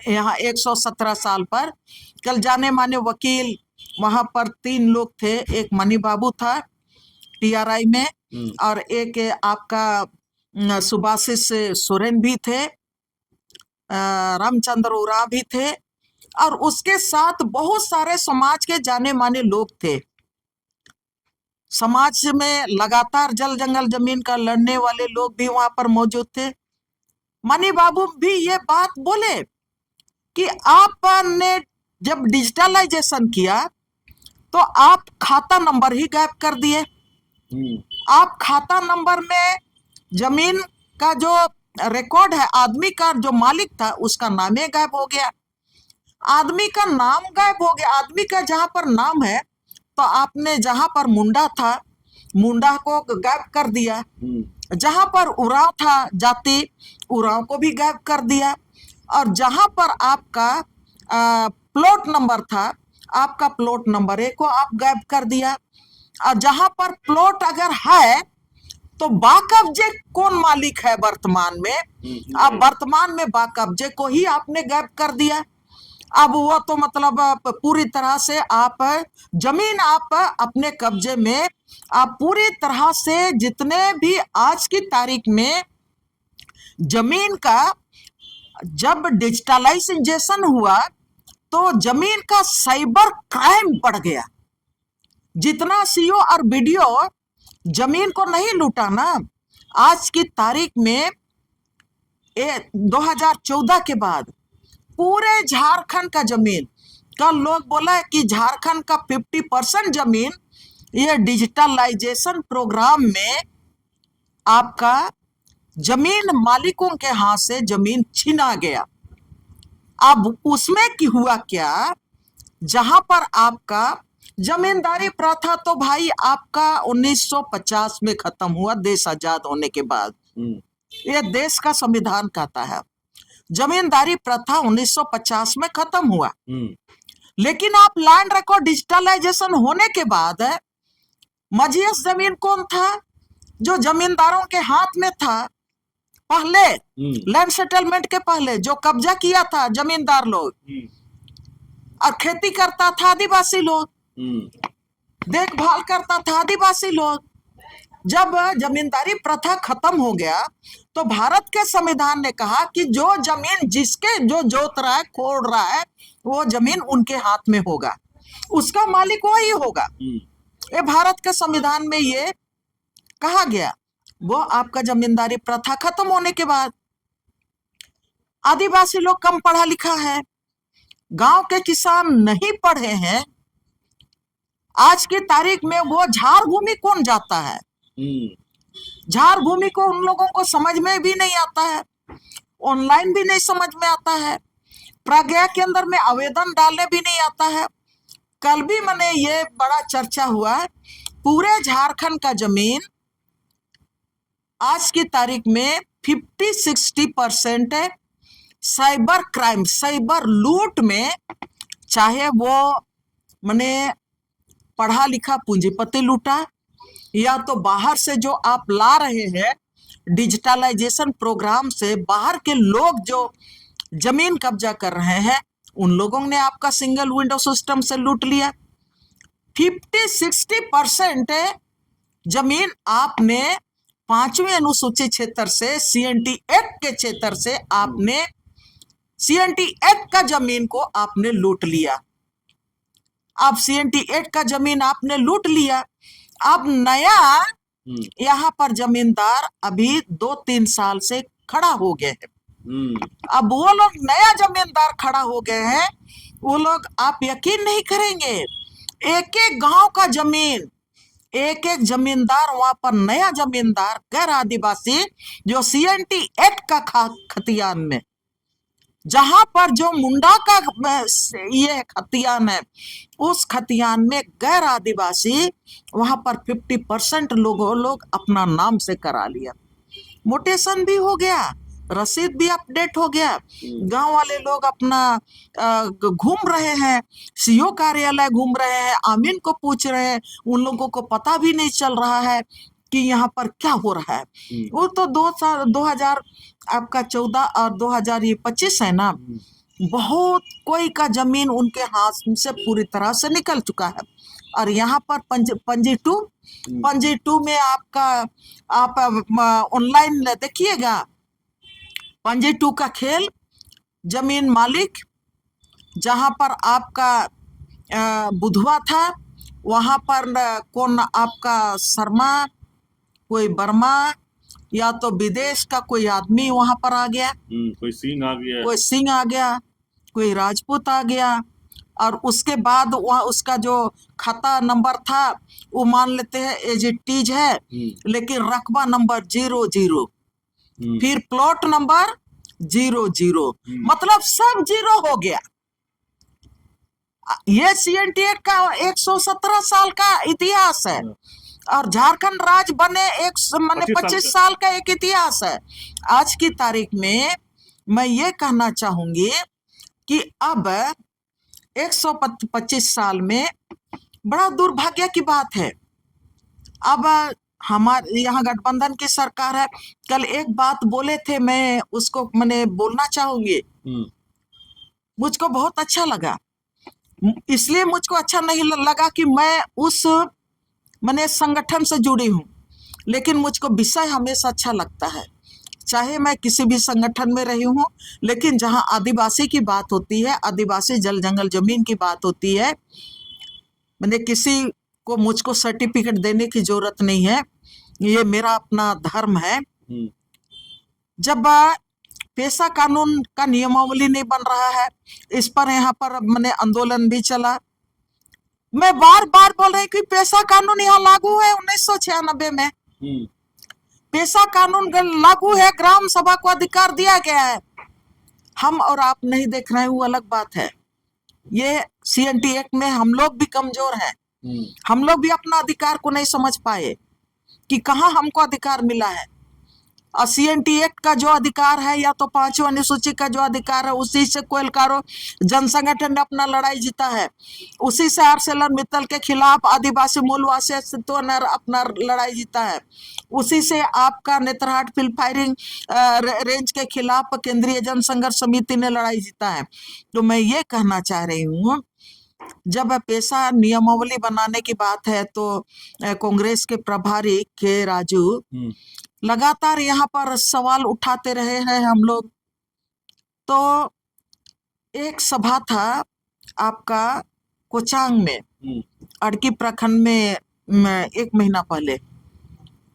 यहाँ 117 साल पर कल जाने माने वकील वहां पर 3 लोग थे। एक मनी बाबू था TRI में, और एक आपका सुभाषिष सोरेन भी थे, रामचंद्र उरांव भी थे, और उसके साथ बहुत सारे समाज के जाने माने लोग थे। समाज में लगातार जल जंगल जमीन का लड़ने वाले लोग भी वहां पर मौजूद थे। मनी बाबू भी ये बात बोले कि आपने जब डिजिटलाइजेशन किया तो आप खाता नंबर ही गायब कर दिए। आप खाता नंबर में जमीन का जो रिकॉर्ड है, आदमी का जो मालिक था उसका नाम ही गायब हो गया। आदमी का नाम गायब हो गया। आदमी का जहां पर नाम है तो आपने जहां पर मुंडा था, मुंडा को गायब कर दिया। जहां पर उरांव था जाति, उरांव को भी गायब कर दिया। और जहां पर आपका प्लॉट नंबर था, आपका प्लॉट नंबर 1 को आप गायब कर दिया। और जहां पर प्लॉट अगर है तो बाकब्जे कौन मालिक है वर्तमान में, अब वर्तमान में बाकब्जे को ही आपने गायब कर दिया। अब वो तो मतलब पूरी तरह से आप जमीन आप अपने कब्जे में, आप पूरी तरह से जितने भी आज की तारीख में जमीन का, जब डिजिटलाइजेशन हुआ तो जमीन का साइबर क्राइम बढ़ गया। जितना CO और BDO जमीन को नहीं लूटा ना, आज की तारीख में 2014 के बाद पूरे झारखंड का जमीन, कल लोग बोला है कि झारखंड का 50% जमीन ये डिजिटलाइजेशन प्रोग्राम में आपका जमीन मालिकों के हाथ से जमीन छीना गया। अब उसमें की हुआ क्या, जहां पर आपका जमींदारी प्रथा तो भाई आपका 1950 में खत्म हुआ, देश आजाद होने के बाद। यह देश का संविधान कहता है जमींदारी प्रथा 1950 में खत्म हुआ। लेकिन आप लैंड रिकॉर्ड डिजिटलाइजेशन होने के बाद मजियस जमीन कौन था, जो जमींदारों के हाथ में था। पहले लैंड सेटलमेंट के पहले जो कब्जा किया था जमींदार लोग, और खेती करता था आदिवासी लोग, देखभाल करता था आदिवासी लोग। जब जमींदारी प्रथा खत्म हो गया तो भारत के संविधान ने कहा कि जो जमीन जिसके जो जोत रहा है, खोद रहा है, वो जमीन उनके हाथ में होगा, उसका मालिक वही होगा। ये भारत के संविधान में ये कहा गया। वो आपका जमींदारी प्रथा खत्म होने के बाद आदिवासी लोग कम पढ़ा लिखा है, गांव के किसान नहीं पढ़े हैं। आज की तारीख में वो झार भूमि कौन जाता है, झार भूमि को उन लोगों को समझ में भी नहीं आता है, ऑनलाइन भी नहीं समझ में आता है, प्रज्ञा के अंदर में आवेदन डालने भी नहीं आता है। कल भी मैंने ये बड़ा चर्चा हुआ है, पूरे झारखंड का जमीन आज की तारीख में 50-60% साइबर क्राइम, साइबर लूट में, चाहे वो मैंने पढ़ा लिखा पूंजीपति लूटा, या तो बाहर से जो आप ला रहे हैं डिजिटलाइजेशन प्रोग्राम से, बाहर के लोग जो जमीन कब्जा कर रहे हैं उन लोगों ने आपका सिंगल विंडो सिस्टम से लूट लिया। 50-60% जमीन आपने 5वीं अनुसूची क्षेत्र से, CNT एक्ट के क्षेत्र से आपने CNT एक्ट का जमीन को आपने लूट लिया। अब CNT एक्ट का जमीन आपने लूट लिया। अब नया यहाँ पर जमींदार अभी 2-3 साल से खड़ा हो गए हैं। अब वो लोग नया जमींदार खड़ा हो गए हैं, वो लोग आप यकीन नहीं करेंगे, एक एक गांव का जमीन, एक एक जमींदार वहां पर नया जमींदार गैर आदिवासी जो CNT एक्ट का खतियान में, जहां पर जो मुंडा का ये खतियान है, उस खतियान में गैर आदिवासी वहां पर 50% लोग अपना नाम से करा लिया। मोटेशन भी हो गया, रसीद भी अपडेट हो गया, गांव वाले लोग अपना घूम रहे हैं, CO कार्यालय घूम रहे हैं, आमीन को पूछ रहे हैं, उन लोगों को पता भी नहीं चल रहा है कि यहाँ पर क्या हो रहा है। वो तो 2014 और 2025 है ना, बहुत कोई का जमीन उनके हाथ से पूरी तरह से निकल चुका है। और यहाँ पर पंजी टू में आपका आप ऑनलाइन देखिएगा, पंजी 2 का खेल, जमीन मालिक जहां पर आपका बुधवा था, वहां पर कौन आपका शर्मा, कोई वर्मा, या तो विदेश का कोई आदमी वहां पर आ गया, कोई सिंह आ गया, कोई सिंह आ गया, कोई राजपूत आ गया, और उसके बाद वहाँ उसका जो खाता नंबर था वो मान लेते हैं एज इट इज है, लेकिन रकबा नंबर 00, फिर प्लॉट नंबर 00, मतलब सब 0 हो गया। ये CNT एक्ट का 117 साल का इतिहास है, और झारखंड राज्य बने 25 साल का एक इतिहास है। आज की तारीख में मैं ये कहना चाहूंगी कि अब 125 साल में बड़ा दुर्भाग्य की बात है। अब हमारे यहाँ गठबंधन की सरकार है। कल एक बात बोले थे, मैं उसको मैंने बोलना चाहूंगी, मुझको बहुत अच्छा लगा। इसलिए मुझको अच्छा नहीं लगा कि मैं उस मैंने संगठन से जुड़ी हूँ, लेकिन मुझको विषय हमेशा अच्छा लगता है, चाहे मैं किसी भी संगठन में रही हूँ, लेकिन जहाँ आदिवासी की बात होती है, आदिवासी जल जंगल जमीन की बात होती है, मैंने किसी को मुझको सर्टिफिकेट देने की जरूरत नहीं है, ये मेरा अपना धर्म है। जब पेशा कानून का नियमावली नहीं बन रहा है, इस पर यहाँ पर मैंने आंदोलन भी चला। मैं बार बार बोल रही कि पेशा कानून यहाँ लागू है 1996 में, पेशा कानून लागू है, ग्राम सभा को अधिकार दिया गया है। हम और आप नहीं देख रहे हैं, वो अलग बात है। ये CNT एक्ट में हम लोग भी कमजोर हैं, हम लोग भी अपना अधिकार को नहीं समझ पाए कि कहाँ हमको अधिकार मिला है। और CNT एक्ट का जो अधिकार है, या तो 5वीं अनुसूची का जो अधिकार है, उसी से कोयलकारो जन संगठन ने अपना लड़ाई जीता है, उसी से ArcelorMittal के खिलाफ आदिवासी मूलवासी अस्तित्व ने अपना लड़ाई जीता है, उसी से आपका नेतरहाट फील्ड फायरिंग रेंज के खिलाफ केंद्रीय जन संघर्ष समिति ने लड़ाई जीता है। तो मैं ये कहना चाह रही हूँ, जब पेशा नियमावली बनाने की बात है तो कांग्रेस के प्रभारी के राजू लगातार यहाँ पर सवाल उठाते रहे हैं हम लोग। तो एक सभा था आपका कोचांग में, अड़की प्रखंड में 1 महीना पहले,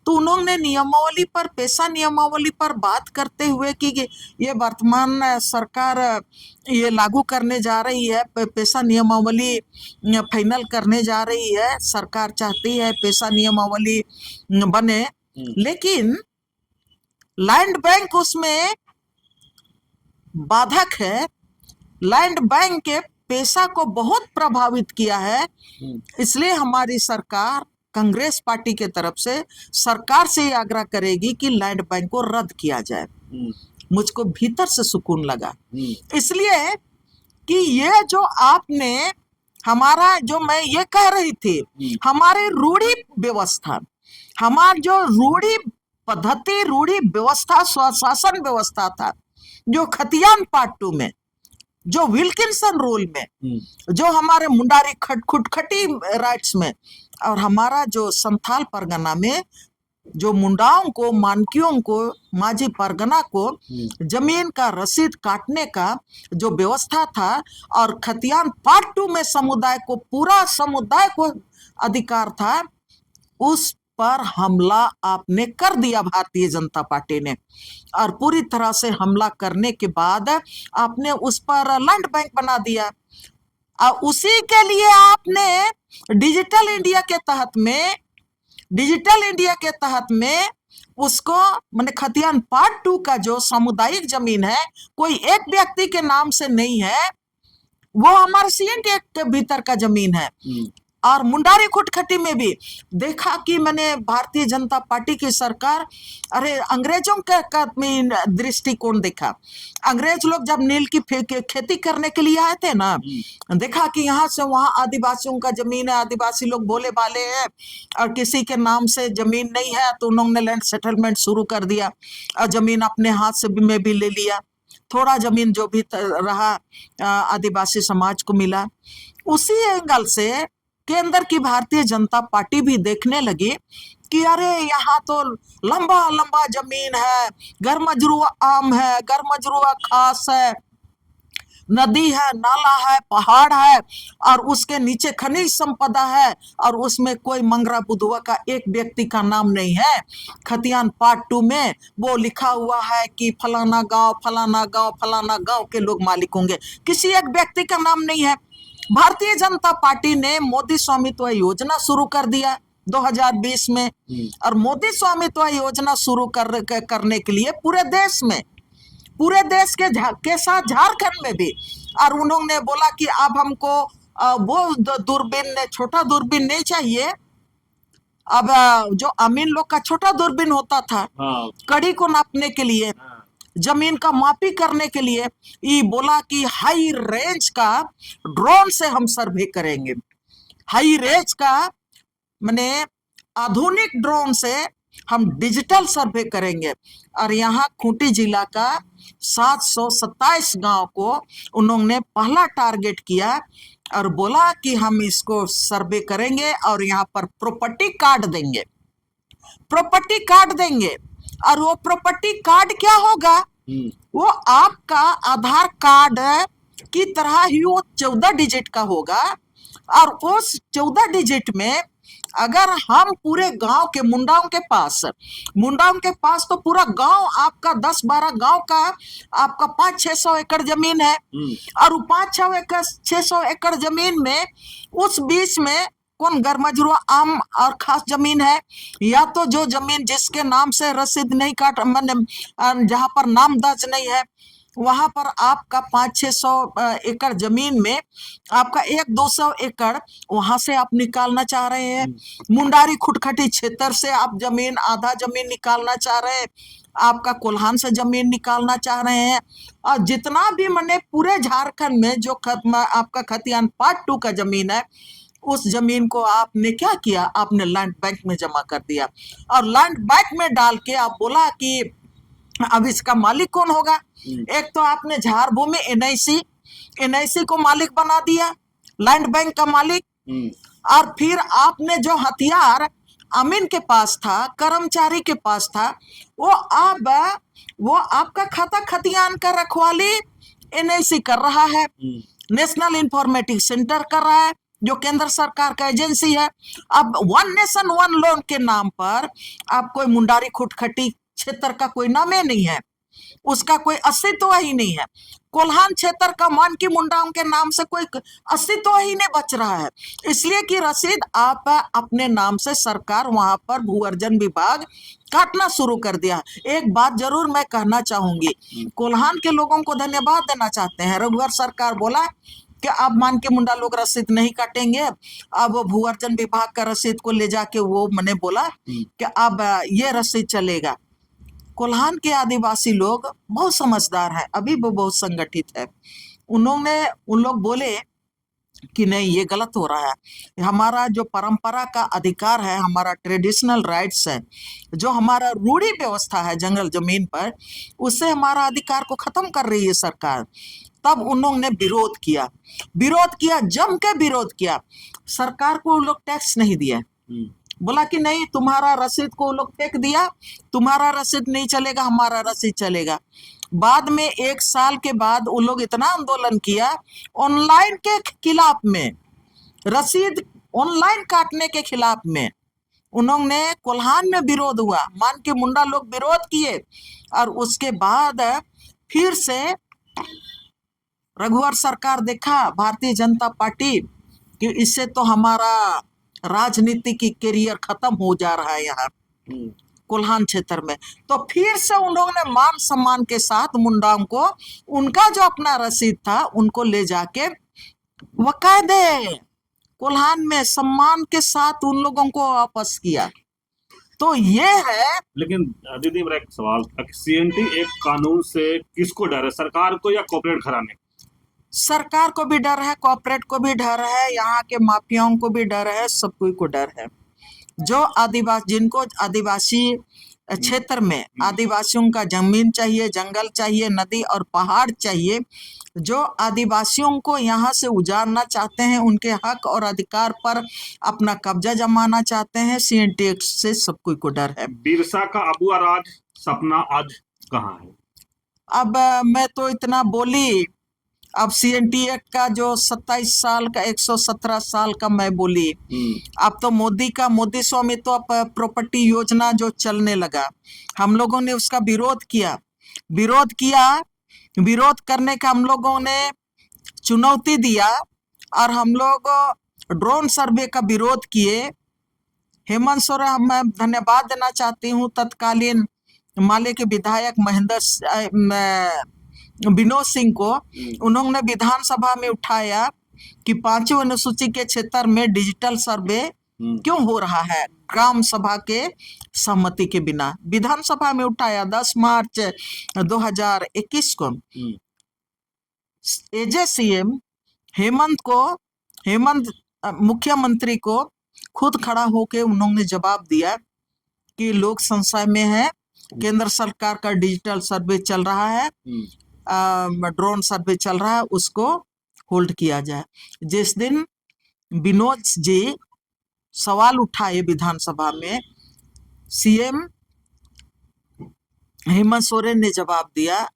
तो उन्होंने नियमावली पर, पेशा नियमावली पर बात करते हुए कि ये वर्तमान सरकार ये लागू करने जा रही है, पेशा नियमावली फाइनल करने जा रही है, सरकार चाहती है पेशा नियमावली बने, लेकिन लैंड बैंक उसमें बाधक है। लैंड बैंक के पेशा को बहुत प्रभावित किया है, इसलिए हमारी सरकार कांग्रेस पार्टी के तरफ से सरकार से ये आग्रह करेगी कि लैंड बैंक को रद्द किया जाए। मुझको भीतर से सुकून लगा, इसलिए कि ये जो आपने हमारा, जो मैं ये कह रही थी, हमारी रूढ़ी व्यवस्था, हमारी जो रूढ़ी पद्धति, रूढ़ी व्यवस्था, स्वशासन व्यवस्था था, जो खतियान पार्ट 2 में जो विल्किंसन रूल में, जो हमारे मुंडारी खुटखटी राइट्स में, और हमारा जो संथाल परगना में जो मुंडाओं को, मानकियों को, माझी परगना को जमीन का रसीद काटने का जो व्यवस्था था, और खतियान पार्ट 2 में समुदाय को, पूरा समुदाय को अधिकार था, उस पर हमला आपने कर दिया भारतीय जनता पार्टी ने। और पूरी तरह से हमला करने के बाद आपने उस पर लैंड बैंक बना दिया। और उसी के लिए आपने डिजिटल इंडिया के तहत में उसको, मैंने खतियान पार्ट 2 का जो सामुदायिक जमीन है, कोई एक व्यक्ति के नाम से नहीं है, वो हमारे CNT एक्ट के भीतर का जमीन है। और मुंडारी खुटखटी में भी देखा कि मैंने भारतीय जनता पार्टी की सरकार, अरे अंग्रेजों का दृष्टिकोण देखा। अंग्रेज लोग जब नील की खेती करने के लिए आए थे ना, देखा कि यहाँ से वहाँ आदिवासियों का जमीन है, आदिवासी लोग भोले भाले हैं और किसी के नाम से जमीन नहीं है, तो उन्होंने लैंड सेटलमेंट शुरू कर दिया और जमीन अपने हाथ से में भी ले लिया। थोड़ा जमीन जो भी रहा आदिवासी समाज को मिला। उसी एंगल से केंद्र की भारतीय जनता पार्टी भी देखने लगी कि अरे यहाँ तो लंबा लंबा जमीन है, गरमजरुआ आम है, गरमजरुआ खास है, नदी है, नाला है, पहाड़ है, और उसके नीचे खनिज संपदा है, और उसमें कोई मंगरा बुधवा का एक व्यक्ति का नाम नहीं है। खतियान पार्ट 2 में वो लिखा हुआ है कि फलाना गांव, फलाना गांव, फलाना गांव के लोग मालिक होंगे, किसी एक व्यक्ति का नाम नहीं है। भारतीय जनता पार्टी ने मोदी स्वामित्व योजना शुरू कर दिया 2020 में, और मोदी स्वामित्व योजना शुरू करने के लिए पूरे पूरे देश के साथ झारखंड में भी, और उन्होंने बोला कि अब हमको वो दूरबीन, छोटा दूरबीन नहीं चाहिए। अब जो अमीन लोग का छोटा दूरबीन होता था कड़ी को नापने के लिए, जमीन का मापी करने के लिए, ये बोला कि हाई रेंज का ड्रोन से हम सर्वे करेंगे। हाई रेंज का माने आधुनिक ड्रोन से हम डिजिटल सर्वे करेंगे। और यहाँ खूंटी जिला का 727 गांव को उन्होंने पहला टारगेट किया और बोला कि हम इसको सर्वे करेंगे और यहाँ पर प्रॉपर्टी कार्ड देंगे। और वो प्रॉपर्टी कार्ड क्या होगा? वो आपका आधार कार्ड की तरह ही वो 14 डिजिट का होगा, और उस 14 डिजिट में अगर हम पूरे गांव के मुंडाओं के पास तो पूरा गांव आपका 10-12 गांव का आपका 500-600 एकड़ जमीन है, और 500-600 एकड़ जमीन में उस बीच में कौन गरमजरुआ आम और खास जमीन है, या तो जो जमीन जिसके नाम से रसीद नहीं काट, जहां पर नाम दर्ज नहीं है, वहां पर आपका 500-600 एकड़ जमीन में आपका 100-200 एकड़ वहां से आप निकालना चाह रहे हैं। मुंडारी खुटखटी क्षेत्र से आप आधा जमीन निकालना चाह रहे हैं, आपका कोल्हान से जमीन निकालना चाह रहे हैं, और जितना भी मैंने पूरे झारखंड में जो आपका खतियान पार्ट 2 का जमीन है, उस जमीन को आपने क्या किया? आपने लैंड बैंक में जमा कर दिया, और लैंड बैंक में डाल के आप बोला कि अब इसका मालिक कौन होगा? एक तो आपने झार भूमि NIC को मालिक बना दिया, लैंड बैंक का मालिक, और फिर आपने जो हथियार अमीन के पास था, कर्मचारी के पास था, वो आपका खाता खतियान का रखवाली NIC कर रहा है, नेशनल इंफॉर्मेटिव सेंटर कर रहा है, जो केंद्र सरकार का एजेंसी है। अब 1 नेशन 1 लोन के नाम पर आप कोई मुंडारी खुटखटी क्षेत्र का कोई नाम ही नहीं है, उसका कोई अस्तित्व ही नहीं है। कोल्हान क्षेत्र का मानकी मुंडाओं के नाम से कोई अस्तित्व ही नहीं बच रहा है, इसलिए कि रसीद आप अपने नाम से सरकार वहां पर भू-अर्जन विभाग काटना शुरू कर दिया। एक बात जरूर मैं कहना चाहूंगी, कोल्हान के लोगों को धन्यवाद देना चाहते हैं। रघुवर सरकार बोला कि अब मान के मुंडा लोग रसीद नहीं काटेंगे, अब वो भू-अर्जन विभाग का रसीद को ले जाके वो मैंने बोला कि अब ये रसीद चलेगा। कोल्हान के आदिवासी लोग बहुत समझदार हैं, अभी वो बहुत संगठित है। उन लोग बोले कि नहीं, ये गलत हो रहा है। हमारा जो परंपरा का अधिकार है, हमारा ट्रेडिशनल राइट्स है, जो हमारा रूढ़ी व्यवस्था है जंगल जमीन पर, उससे हमारा अधिकार को खत्म कर रही है सरकार। तब उन्होंने विरोध किया, जम के विरोध किया। सरकार को वो लोग टैक्स नहीं दिया, बोला कि नहीं, तुम्हारा रसीद को वो लोग फेंक दिया, तुम्हारा रसीद नहीं चलेगा, हमारा रसीद चलेगा। बाद में 1 साल के बाद वो लोग इतना आंदोलन किया ऑनलाइन के खिलाफ में, रसीद ऑनलाइन काटने के खिलाफ में। उन्होंने कोल्हान में विरोध हुआ, मान के मुंडा लोग विरोध किए, और उसके बाद फिर से रघुवर सरकार देखा, भारतीय जनता पार्टी, कि इससे तो हमारा राजनीति की करियर खत्म हो जा रहा है यहाँ कोल्हान क्षेत्र में। तो फिर से उन्होंने मान सम्मान के साथ मुंडाओं को उनका जो अपना रसीद था उनको ले जाके वकायदे कोल्हान में सम्मान के साथ उन लोगों को वापस किया। तो ये है। लेकिन दीदी मेरा एक सवाल था कि सीएनटी एक कानून से किसको डर है, सरकार को या कॉर्पोरेट घराने? सरकार को भी डर है, कॉर्पोरेट को भी डर है, यहाँ के माफियाओं को भी डर है, सब कोई को डर है। जो आदिवासी, जिनको आदिवासी क्षेत्र में आदिवासियों का जमीन चाहिए, जंगल चाहिए, नदी और पहाड़ चाहिए, जो आदिवासियों को यहाँ से उजाड़ना चाहते हैं, उनके हक और अधिकार पर अपना कब्जा जमाना चाहते हैं, सीएनटी एक्ट से सब कोई को डर है। बिरसा का अबुआ राज सपना आज कहाँ है? अब मैं तो इतना बोली, अब सीएनटी एक्ट का जो 27 साल का 117 साल का मैं बोली, अब तो मोदी स्वामित्व प्रॉपर्टी योजना जो चलने लगा, हम लोगों ने उसका विरोध किया। विरोध करने का हम लोगों ने चुनौती दिया, और हम लोग ड्रोन सर्वे का विरोध किए। हेमंत सोरेन, मैं धन्यवाद देना चाहती हूँ तत्कालीन माले के विधायक विनोद सिंह को। उन्होंने विधानसभा में उठाया कि 5वीं अनुसूची के क्षेत्र में डिजिटल सर्वे क्यों हो रहा है ग्राम सभा के सहमति के बिना। विधानसभा में उठाया 10 मार्च 2021 को। एजे सीएम हेमंत मुख्यमंत्री को खुद खड़ा होके उन्होंने जवाब दिया कि लोग संशय में है, केंद्र सरकार का डिजिटल सर्वे चल रहा है, ड्रोन सर्वे चल रहा है, उसको होल्ड किया जाए। जिस दिन विनोद जी सवाल उठाए विधानसभा में, सीएम हेमंत सोरेन ने जवाब दिया,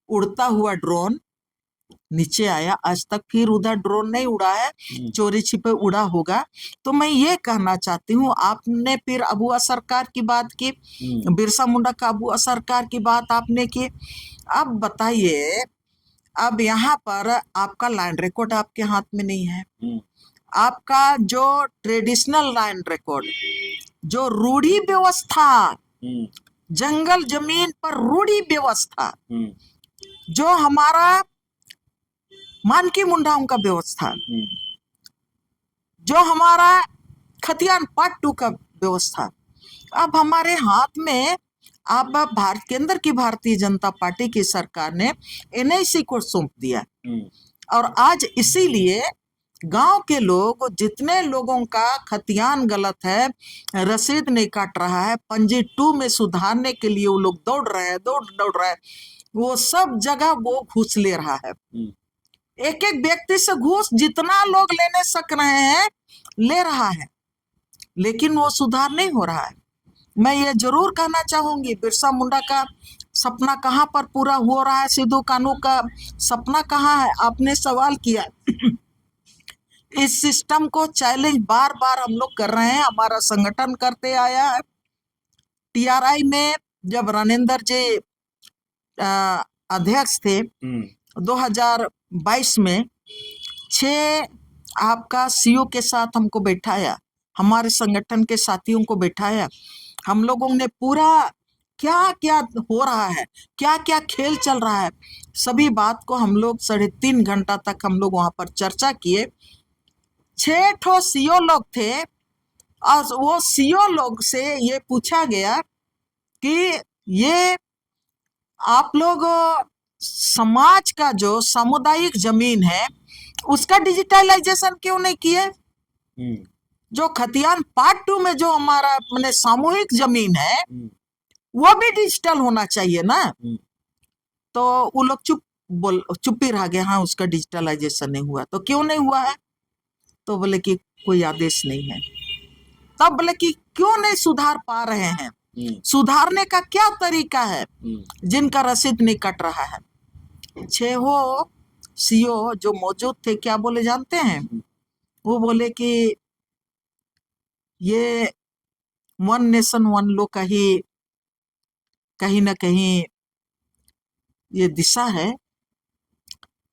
उड़ता हुआ ड्रोन नीचे आया, आज तक फिर उधर ड्रोन नहीं उड़ा है, चोरी छिपे उड़ा होगा। तो मैं ये कहना चाहती हूँ, आपने फिर अबुआ सरकार की बात की, बिरसा मुंडा का अबुआ सरकार की बात आपने की। अब बताइए, अब यहाँ पर आपका लैंड रिकॉर्ड आपके हाथ में नहीं है, आपका जो ट्रेडिशनल लैंड रिकॉर्ड, जो रूढ़ी व्यवस्था, जंगल जमीन पर रूढ़ी व्यवस्था, जो हमारा मानकी मुंडाओं का व्यवस्था, जो हमारा खतियान पार्ट 2 का व्यवस्था, अब हमारे हाथ में, अब केंद्र की भारतीय जनता पार्टी की सरकार ने एनआईसी को सौंप दिया। और आज इसीलिए गांव के लोग, जितने लोगों का खतियान गलत है, रसीद नहीं काट रहा है, पंजी 2 में सुधारने के लिए वो लोग दौड़ रहे हैं, वो सब जगह वो घूस ले रहा है। एक व्यक्ति से घूस जितना लोग लेने सक रहे हैं ले रहा है, लेकिन वो सुधार नहीं हो रहा है। मैं ये जरूर कहना चाहूंगी, बिरसा मुंडा का सपना कहाँ पर पूरा हो रहा है, सिद्धू कानू का सपना कहाँ है? आपने सवाल किया। इस सिस्टम को चैलेंज बार बार हम लोग कर रहे हैं, हमारा संगठन करते आया है। टीआरआई में जब रणेंद्र जी अध्यक्ष थे 2022 में, 6 आपका सीओ के साथ हमको बैठाया, हमारे संगठन के साथियों को बैठाया, हम लोगों ने पूरा क्या क्या हो रहा है, क्या क्या खेल चल रहा है, सभी बात को हम लोग 3.5 घंटा तक हम लोग वहां पर चर्चा किए। 6 ठो सीओ लोग थे, और वो सीओ लोग से ये पूछा गया कि ये आप लोग समाज का जो सामुदायिक जमीन है उसका डिजिटलाइजेशन क्यों नहीं किए? जो खतियान पार्ट 2 में जो हमारा अपने सामूहिक जमीन है वो भी डिजिटल होना चाहिए ना। तो वो लोग चुप बोल चुप्पी रह गया, हाँ उसका डिजिटलाइजेशन नहीं हुआ। तो क्यों नहीं हुआ है? तो बोले कि कोई आदेश नहीं है। तब बोले कि क्यों नहीं सुधार पा रहे हैं, सुधारने का क्या तरीका है? जिनका रसीद नहीं कट रहा है, 6 सीओ जो मौजूद थे, क्या बोले जानते हैं? वो बोले कि ये वन नेशन वन लॉ का ही कहीं ना कहीं ये दिशा है,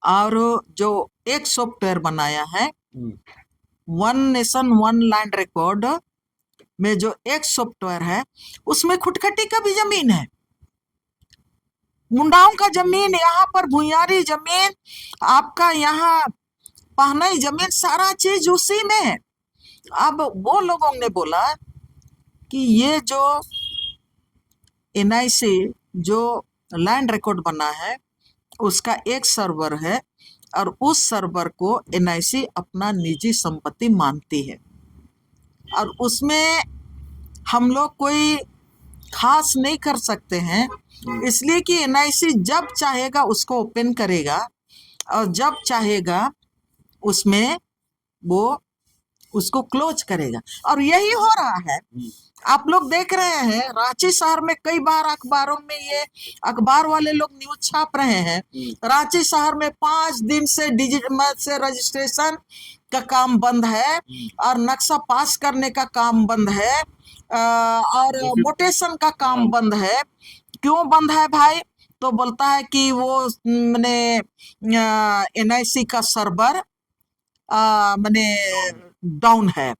और जो एक सॉफ्टवेयर बनाया है one nation one land record में, जो एक सॉफ्टवेयर है उसमें खुटखटी का भी जमीन है, मुंडाओं का जमीन, यहाँ पर भुइयारी जमीन, आपका यहाँ पहनाई जमीन, सारा चीज उसी में है। अब वो लोगों ने बोला कि ये जो एनआईसी जो लैंड रिकॉर्ड बना है उसका एक सर्वर है, और उस सर्वर को एनआईसी अपना निजी संपत्ति मानती है, और उसमें हम लोग कोई खास नहीं कर सकते हैं, इसलिए कि एनआईसी जब चाहेगा उसको ओपन करेगा और जब चाहेगा उसमें वो उसको क्लोज करेगा। और यही हो रहा है, आप लोग देख रहे हैं रांची शहर में कई बार अखबारों में ये अखबार वाले लोग न्यूज छाप रहे हैं, रांची शहर में 5 दिन से से रजिस्ट्रेशन का काम बंद है और नक्शा पास करने का काम बंद है, और मोटेशन का काम बंद है। क्यों बंद है भाई? तो बोलता है कि वो मैंने एनआईसी का सर्वर मैंने डाउन है।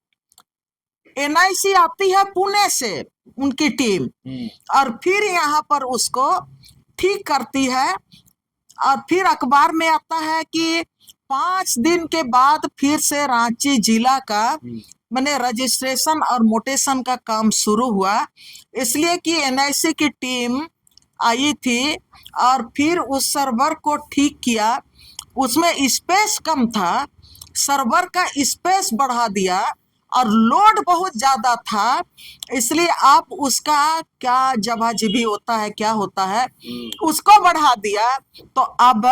एनआईसी आती है पुणे से उनकी टीम, और फिर यहाँ पर उसको ठीक करती है, और फिर अखबार में आता है कि 5 दिन के बाद फिर से रांची जिला का मैंने रजिस्ट्रेशन और मोटेशन का काम शुरू हुआ, इसलिए कि एनआईसी की टीम आई थी और फिर उस सर्वर को ठीक किया। उसमें स्पेस कम था, सर्वर का स्पेस बढ़ा दिया, और लोड बहुत ज्यादा था, इसलिए आप उसका क्या जवाजिबी होता है, क्या होता है, उसको बढ़ा दिया। तो अब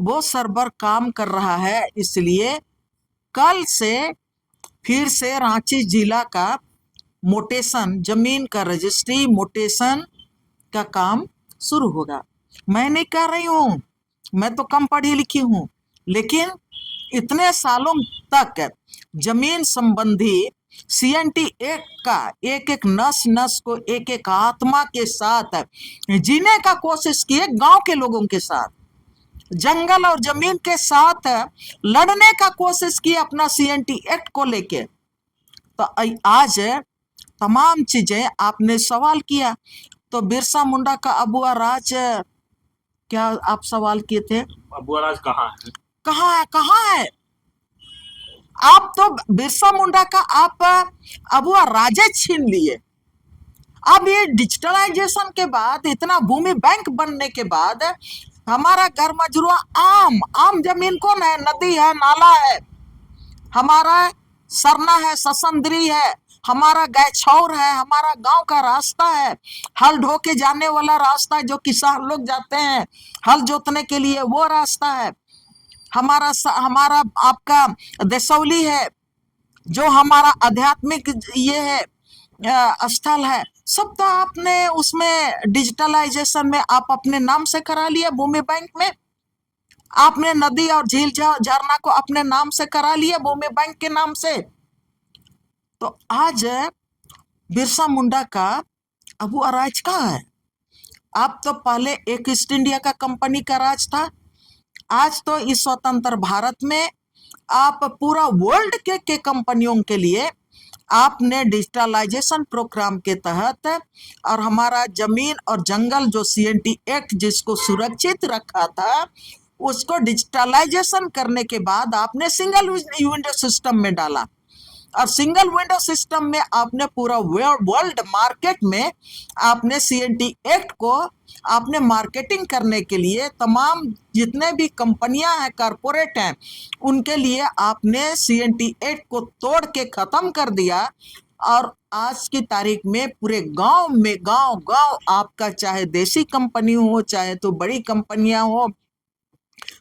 वो सर्वर काम कर रहा है, इसलिए कल से फिर से रांची जिला का मोटेशन, जमीन का रजिस्ट्री मोटेशन का काम शुरू होगा। मैं नहीं कर रही हूँ, मैं तो कम पढ़ी लिखी हूँ, लेकिन इतने सालों तक जमीन संबंधी सीएनटी एक्ट का एक एक नस नस को, एक एक आत्मा के साथ जीने का कोशिश किए, गांव के लोगों के साथ, जंगल और जमीन के साथ लड़ने का कोशिश किए अपना सीएनटी एक्ट को लेके। तो आज तमाम चीजें आपने सवाल किया, तो बिरसा मुंडा का अबुआ राज, क्या आप सवाल किए थे? अबुआ राज कहाँ है? कहाँ है, कहाँ है? आप तो बिरसा मुंडा का आप अबुआ राजे छीन लिए। अब ये डिजिटलाइजेशन के बाद, इतना भूमि बैंक बनने के बाद, हमारा घर मजरुआ आम जमीन कौन है? नदी है, नाला है, हमारा सरना है, ससंदरी है, हमारा गैछौर है, हमारा गांव का रास्ता है, हल ढो के जाने वाला रास्ता है, जो किसान लोग जाते हैं हल जोतने के लिए, वो रास्ता है, हमारा आपका देसौली है, जो हमारा आध्यात्मिक ये है स्थल है, सब तो आपने उसमें डिजिटलाइजेशन में आप अपने नाम से करा लिया। भूमि बैंक में आपने नदी और झील झरना को अपने नाम से करा लिया, भूमि बैंक के नाम से। तो आज बिरसा मुंडा का अबुआ राज कहाँ है? आप तो पहले एक ईस्ट इंडिया का कंपनी का राज था, आज तो इस स्वतंत्र भारत में आप पूरा वर्ल्ड के कंपनियों के लिए आपने डिजिटलाइजेशन प्रोग्राम के तहत, और हमारा जमीन और जंगल जो सीएनटी एक्ट जिसको सुरक्षित रखा था, उसको डिजिटलाइजेशन करने के बाद आपने सिंगल विंडो सिस्टम में डाला, और सिंगल विंडो सिस्टम में आपने पूरा वर्ल्ड मार्केट में आपने सीएनटी एक्ट को आपने मार्केटिंग करने के लिए, तमाम जितने भी कंपनियां हैं, कारपोरेट हैं, उनके लिए आपने सीएनटी एक्ट को तोड़ के खत्म कर दिया। और आज की तारीख में पूरे गांव में, गांव आपका, चाहे देसी कंपनी हो चाहे तो बड़ी कंपनियां हो,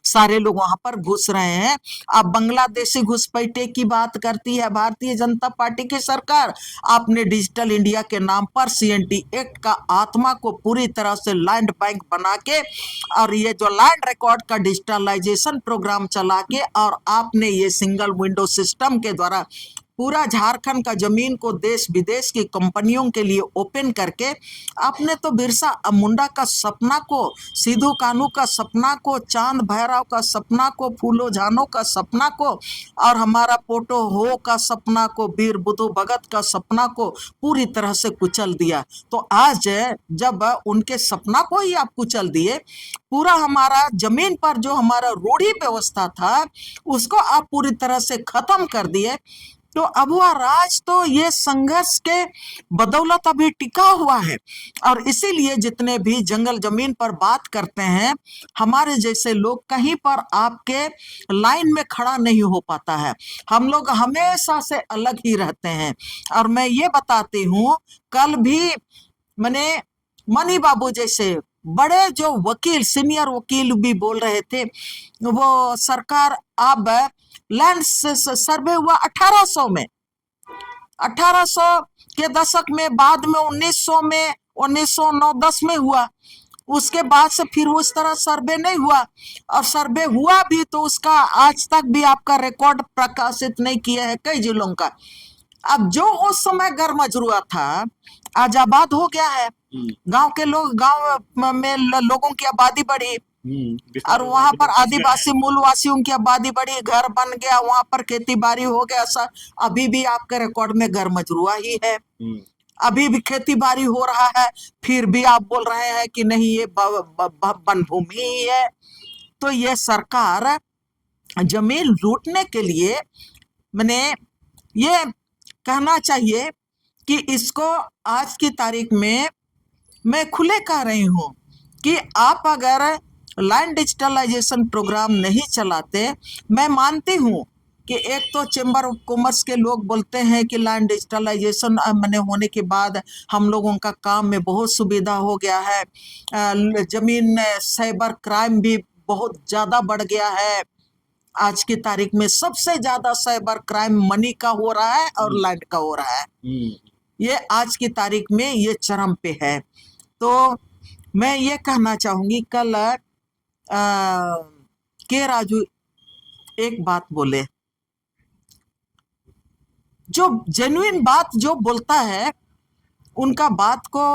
सारे लोग वहां पर घुस रहे हैं। अब बांग्लादेशी घुसपैठे की बात करती है भारतीय जनता पार्टी की सरकार। आपने डिजिटल इंडिया के नाम पर सीएनटी एक्ट का आत्मा को पूरी तरह से लैंड बैंक बना के और ये जो लैंड रिकॉर्ड का डिजिटलाइजेशन प्रोग्राम चला के और आपने ये सिंगल विंडो सिस्टम के द्वारा पूरा झारखंड का जमीन को देश विदेश की कंपनियों के लिए ओपन करके आपने तो बिरसा मुंडा का सपना को, सिद्धू कान्हू का सपना को, चांद भैरव का सपना को, फूलो झानो का सपना को और हमारा पोटो हो का सपना को, वीर बुद्धू भगत का सपना को पूरी तरह से कुचल दिया। तो आज जब उनके सपना को ही आप कुचल दिए, पूरा हमारा जमीन पर जो हमारा रूढ़ी व्यवस्था था उसको आप पूरी तरह से खत्म कर दिए। तो अब वह राज तो ये संघर्ष के बदौलत अभी टिका हुआ है और इसीलिए जितने भी जंगल जमीन पर बात करते हैं, हमारे जैसे लोग कहीं पर आपके लाइन में खड़ा नहीं हो पाता है। हम लोग हमेशा से अलग ही रहते हैं। और मैं ये बताती हूँ, कल भी मैंने मनी बाबू जैसे बड़े जो वकील, सीनियर वकील भी बोल रहे थे, वो सरकार अब लैंड सर्वे हुआ 1800 में, 1800 के दशक में, बाद में 1900 में, 1909-10 में हुआ। उसके बाद से फिर उस तरह सर्वे नहीं हुआ और सर्वे हुआ भी तो उसका आज तक भी आपका रिकॉर्ड प्रकाशित नहीं किया है कई जिलों का। अब जो उस समय घर मजरूआ था आज आबाद हो गया है। गांव के लोग, गांव में लोगों की आबादी बढ़ी और वहां पर आदिवासी मूलवासियों की आबादी बढ़ी, घर बन गया, वहां पर खेती बाड़ी हो गया। सर अभी भी आपके रिकॉर्ड में घर मजरूआ ही है, अभी भी खेती बाड़ी हो रहा है, फिर भी आप बोल रहे हैं कि नहीं ये वन भूमि ही है। तो ये सरकार जमीन लूटने के लिए, मैंने ये कहना चाहिए कि इसको आज की तारीख में मैं खुले कह रही हूं कि आप अगर लैंड डिजिटलाइजेशन प्रोग्राम नहीं चलाते, मैं मानती हूं कि एक तो चेंबर ऑफ कॉमर्स के लोग बोलते हैं कि लैंड डिजिटलाइजेशन मैंने होने के बाद हम लोगों का काम में बहुत सुविधा हो गया है, जमीन साइबर क्राइम भी बहुत ज़्यादा बढ़ गया है। आज की तारीख में सबसे ज़्यादा साइबर क्राइम मनी का हो रहा है और लैंड का हो रहा है। ये आज की तारीख में ये चरम पे है। तो मैं ये कहना चाहूँगी, कल के राजू एक बात बोले, जो जेन्युइन बात जो बोलता है उनका बात को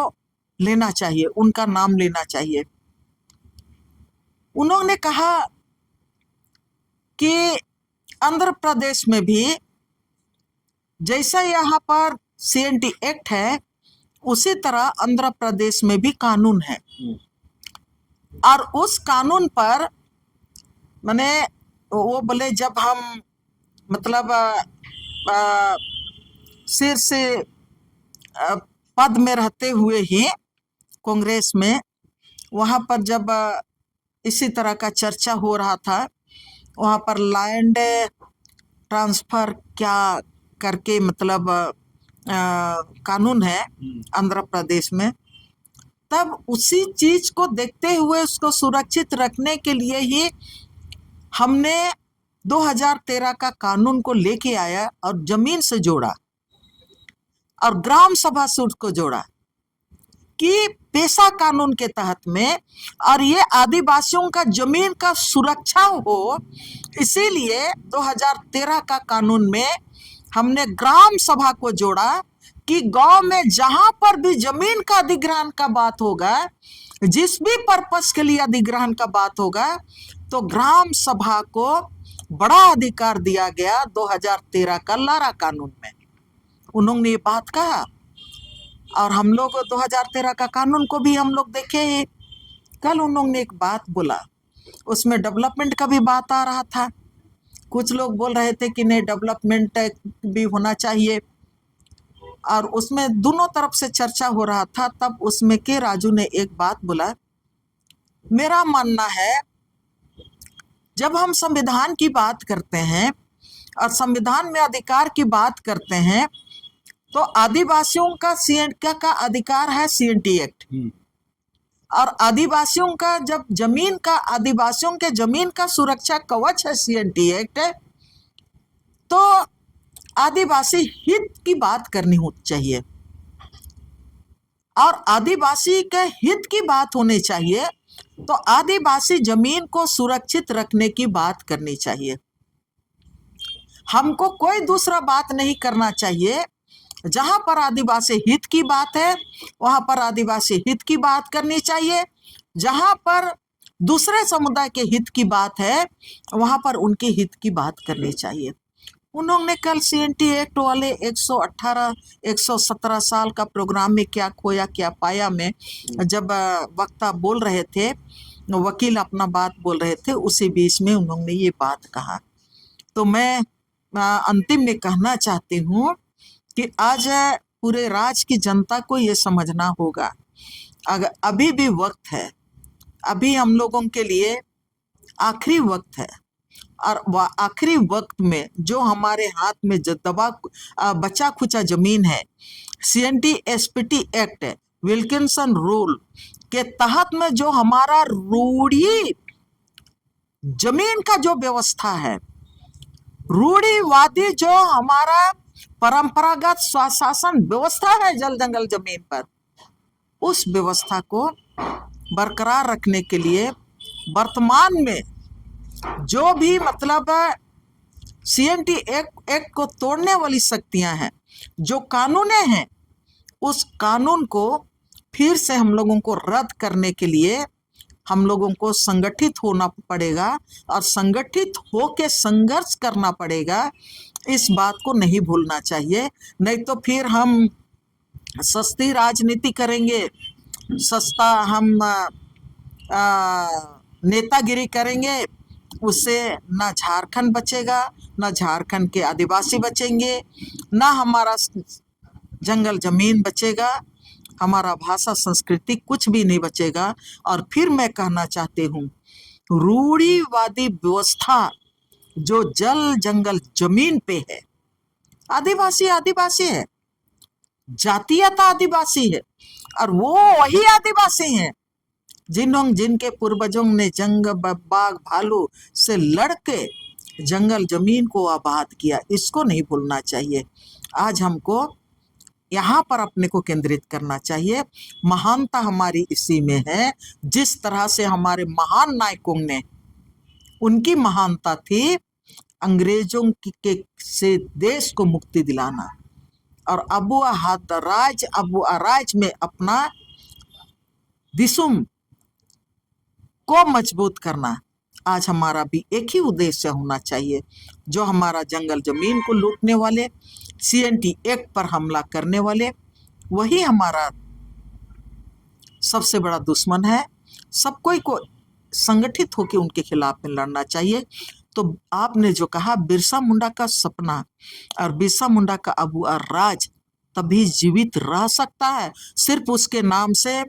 लेना चाहिए, उनका नाम लेना चाहिए। उन्होंने कहा कि आंध्र प्रदेश में भी जैसा यहाँ पर सीएनटी एक्ट है उसी तरह आंध्र प्रदेश में भी कानून है और उस कानून पर मैंने वो बोले, जब हम मतलब शीर्ष पद में रहते हुए ही कांग्रेस में, वहाँ पर जब इसी तरह का चर्चा हो रहा था, वहाँ पर लैंड ट्रांसफर क्या करके मतलब कानून है आंध्र प्रदेश में, तब उसी चीज को देखते हुए उसको सुरक्षित रखने के लिए ही हमने 2013 का कानून को लेके आया और जमीन से जोड़ा और ग्राम सभा सूट को जोड़ा कि पेशा कानून के तहत में, और ये आदिवासियों का जमीन का सुरक्षा हो, इसीलिए 2013 का कानून में हमने ग्राम सभा को जोड़ा कि गांव में जहां पर भी जमीन का अधिग्रहण का बात होगा, जिस भी पर्पस के लिए अधिग्रहण का बात होगा, तो ग्राम सभा को बड़ा अधिकार दिया गया 2013 का लारा कानून में। उन्होंने ये बात कहा और हम लोग 2013 का कानून को भी हम लोग देखे ही। कल उन्होंने एक बात बोला, उसमें डेवलपमेंट का भी बात आ रहा था। कुछ लोग बोल रहे थे कि नहीं डेवलपमेंट भी होना चाहिए, और उसमें दोनों तरफ से चर्चा हो रहा था। तब उसमें के राजू ने एक बात बोला, मेरा मानना है जब हम संविधान की बात करते हैं और संविधान में अधिकार की बात करते हैं, तो आदिवासियों का का अधिकार है सीएनटी एक्ट, और आदिवासियों का जब जमीन का, आदिवासियों के जमीन का सुरक्षा कवच है सीएनटी एक्ट, तो आदिवासी हित की बात करनी हो चाहिए और आदिवासी के हित की बात होनी चाहिए, तो आदिवासी जमीन को सुरक्षित रखने की बात करनी चाहिए। हमको कोई दूसरा बात नहीं करना चाहिए। जहां पर आदिवासी हित की बात है वहां पर आदिवासी हित की बात करनी चाहिए, जहां पर दूसरे समुदाय के हित की बात है वहां पर उनके हित की बात करनी चाहिए। उन्होंने कल सीएनटी एक्ट वाले 118 117 साल का प्रोग्राम में क्या खोया क्या पाया में जब वक्ता बोल रहे थे, वकील अपना बात बोल रहे थे, उसी बीच में उन्होंने ये बात कहा। तो मैं अंतिम में कहना चाहती हूँ कि आज पूरे राज्य की जनता को ये समझना होगा, अगर अभी भी वक्त है, अभी हम लोगों के लिए आखिरी वक्त है, और आखिरी वक्त में जो हमारे हाथ में बचा खुचा जमीन है, CNT SPT act, Wilkinson rule के तहत में जो हमारा रूढ़ी जमीन का जो व्यवस्था है, रूढ़िवादी जो हमारा परंपरागत स्वशासन व्यवस्था है जल जंगल जमीन पर, उस व्यवस्था को बरकरार रखने के लिए वर्तमान में जो भी मतलब सीएनटी एक्ट को तोड़ने वाली शक्तियां हैं, जो कानूनें हैं, उस कानून को फिर से हम लोगों को रद्द करने के लिए हम लोगों को संगठित होना पड़ेगा और संगठित होकर संघर्ष करना पड़ेगा। इस बात को नहीं भूलना चाहिए, नहीं तो फिर हम सस्ती राजनीति करेंगे, सस्ता हम नेतागिरी करेंगे, उससे ना झारखंड बचेगा, ना झारखंड के आदिवासी बचेंगे, ना हमारा जंगल जमीन बचेगा, हमारा भाषा संस्कृति कुछ भी नहीं बचेगा। और फिर मैं कहना चाहती हूँ, रूढ़िवादी व्यवस्था जो जल जंगल जमीन पे है, आदिवासी आदिवासी है, जातीयता आदिवासी है, और वो वही आदिवासी हैं जिनके पूर्वजों ने जंग बाघ भालू से लड़के जंगल जमीन को आबाद किया। इसको नहीं भूलना चाहिए। आज हमको यहाँ पर अपने को केंद्रित करना चाहिए। महानता हमारी इसी में है, जिस तरह से हमारे महान नायकों ने, उनकी महानता थी अंग्रेजों के से देश को मुक्ति दिलाना और अबू अराज में अपना दिसुम को मजबूत करना। आज हमारा भी एक ही उद्देश्य होना चाहिए, जो हमारा जंगल जमीन को लूटने वाले, सीएनटी एक्ट पर हमला करने वाले, वही हमारा सबसे बड़ा दुश्मन है। सब कोई को संगठित होकर उनके खिलाफ में लड़ना चाहिए। तो आपने जो कहा, बिरसा मुंडा का सपना और बिरसा मुंडा का अबू अराज तभी जीवित रह सकता है, सिर्फ उसके नाम से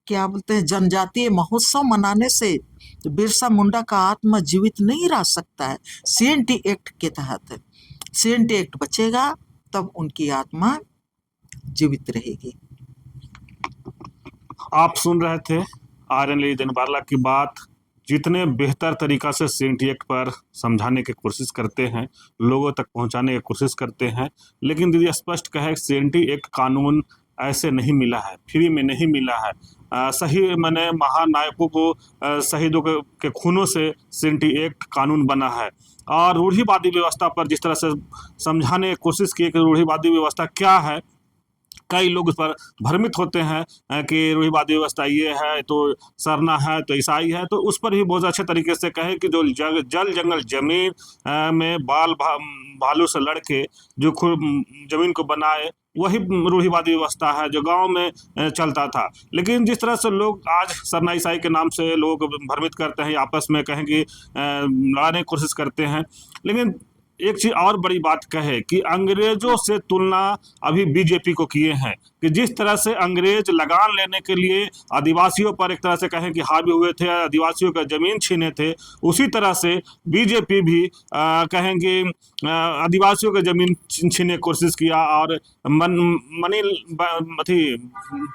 क्या बोलते हैं, जनजातीय महोत्सव मनाने से बिरसा मुंडा का आत्मा जीवित नहीं रह सकता है। सीएनटी एक्ट के तहत सीएनटी एक्ट बचेगा तब उनकी आत्मा जीवित रहेगी। आप सुन रहे थे आर्यन लेडी दैन बारला की बात। जितने बेहतर तरीका से सीएनटी एक्ट पर समझाने की कोशिश करते हैं, लोगों तक पहुंचाने की कोशिश करते हैं, लेकिन दीदी स्पष्ट कहे सीएनटी एक्ट कानून ऐसे नहीं मिला है, फ्री में नहीं मिला है। सही मैंने महानायकों को शहीदों के खूनों से सीएनटी एक्ट कानून बना है। और रूढ़िवादी व्यवस्था पर जिस तरह से समझाने की कोशिश की कि रूढ़िवादी व्यवस्था क्या है, कई लोग उस पर भ्रमित होते हैं कि रूढ़िवादी व्यवस्था ये है तो सरना है तो ईसाई है, तो उस पर भी बहुत अच्छे तरीके से कहे कि जो जल जंगल जमीन में भालू से लड़के जो जमीन को बनाए, वही रूढ़िवादी व्यवस्था है जो गांव में चलता था। लेकिन जिस तरह से लोग आज सरना ईसाई के नाम से लोग भ्रमित करते हैं, आपस में कहें कि लड़ाने की कोशिश करते हैं, लेकिन एक चीज और बड़ी बात कहे कि अंग्रेजों से तुलना अभी बीजेपी को किए हैं कि जिस तरह से अंग्रेज लगान लेने के लिए आदिवासियों पर एक तरह से कहें कि हावी हुए थे, आदिवासियों का जमीन छीने थे, उसी तरह से बीजेपी भी कहेंगे आदिवासियों का जमीन छीनने की कोशिश किया और मनी अथी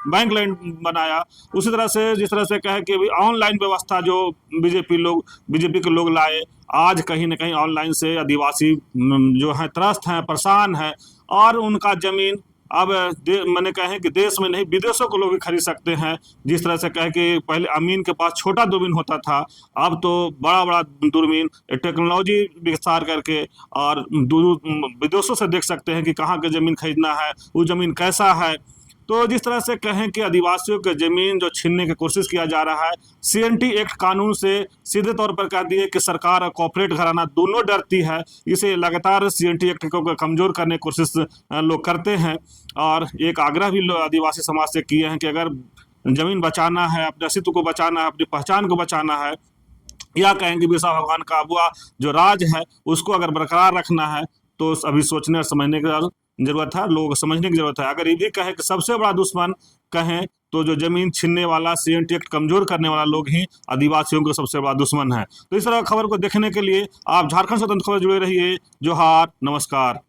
बैंक लैंड बनाया। उसी तरह से जिस तरह से कहे कि अभी ऑनलाइन व्यवस्था जो बीजेपी के लोग लाए, आज कहीं ना कहीं ऑनलाइन से आदिवासी जो हैं त्रस्त हैं, परेशान हैं और उनका ज़मीन अब मैंने कहे कि देश में नहीं विदेशों के लोग भी खरीद सकते हैं। जिस तरह से कहे कि पहले अमीन के पास छोटा दूरबीन होता था, अब तो बड़ा बड़ा दूरबीन टेक्नोलॉजी विस्तार करके और विदेशों से देख सकते हैं कि कहाँ की ज़मीन खरीदना है, वो ज़मीन कैसा है। तो जिस तरह से कहें कि आदिवासियों की ज़मीन जो छीनने की कोशिश किया जा रहा है, सीएनटी एक्ट कानून से सीधे तौर पर कह दिए कि सरकार और कॉर्पोरेट घराना दोनों डरती है। इसे लगातार सीएनटी एक्ट को कमज़ोर करने की कोशिश लोग करते हैं और एक आग्रह भी आदिवासी समाज से किए हैं कि अगर ज़मीन बचाना है, अपने अस्तित्व को बचाना है, अपनी पहचान को बचाना है, या कहेंगे बिरसा भगवान का अगुआ जो राज है उसको अगर बरकरार रखना है, तो अभी सोचने और समझने की जरूरत है, लोगों को समझने की जरूरत है। अगर ये भी कहे कि सबसे बड़ा दुश्मन कहें तो जो जमीन छीनने वाला, सीएनटी एक्ट कमजोर करने वाला लोग ही आदिवासियों को सबसे बड़ा दुश्मन है। तो इस तरह खबर को देखने के लिए आप झारखंड स्वतंत्र खबर जुड़े रहिए। जोहार, नमस्कार।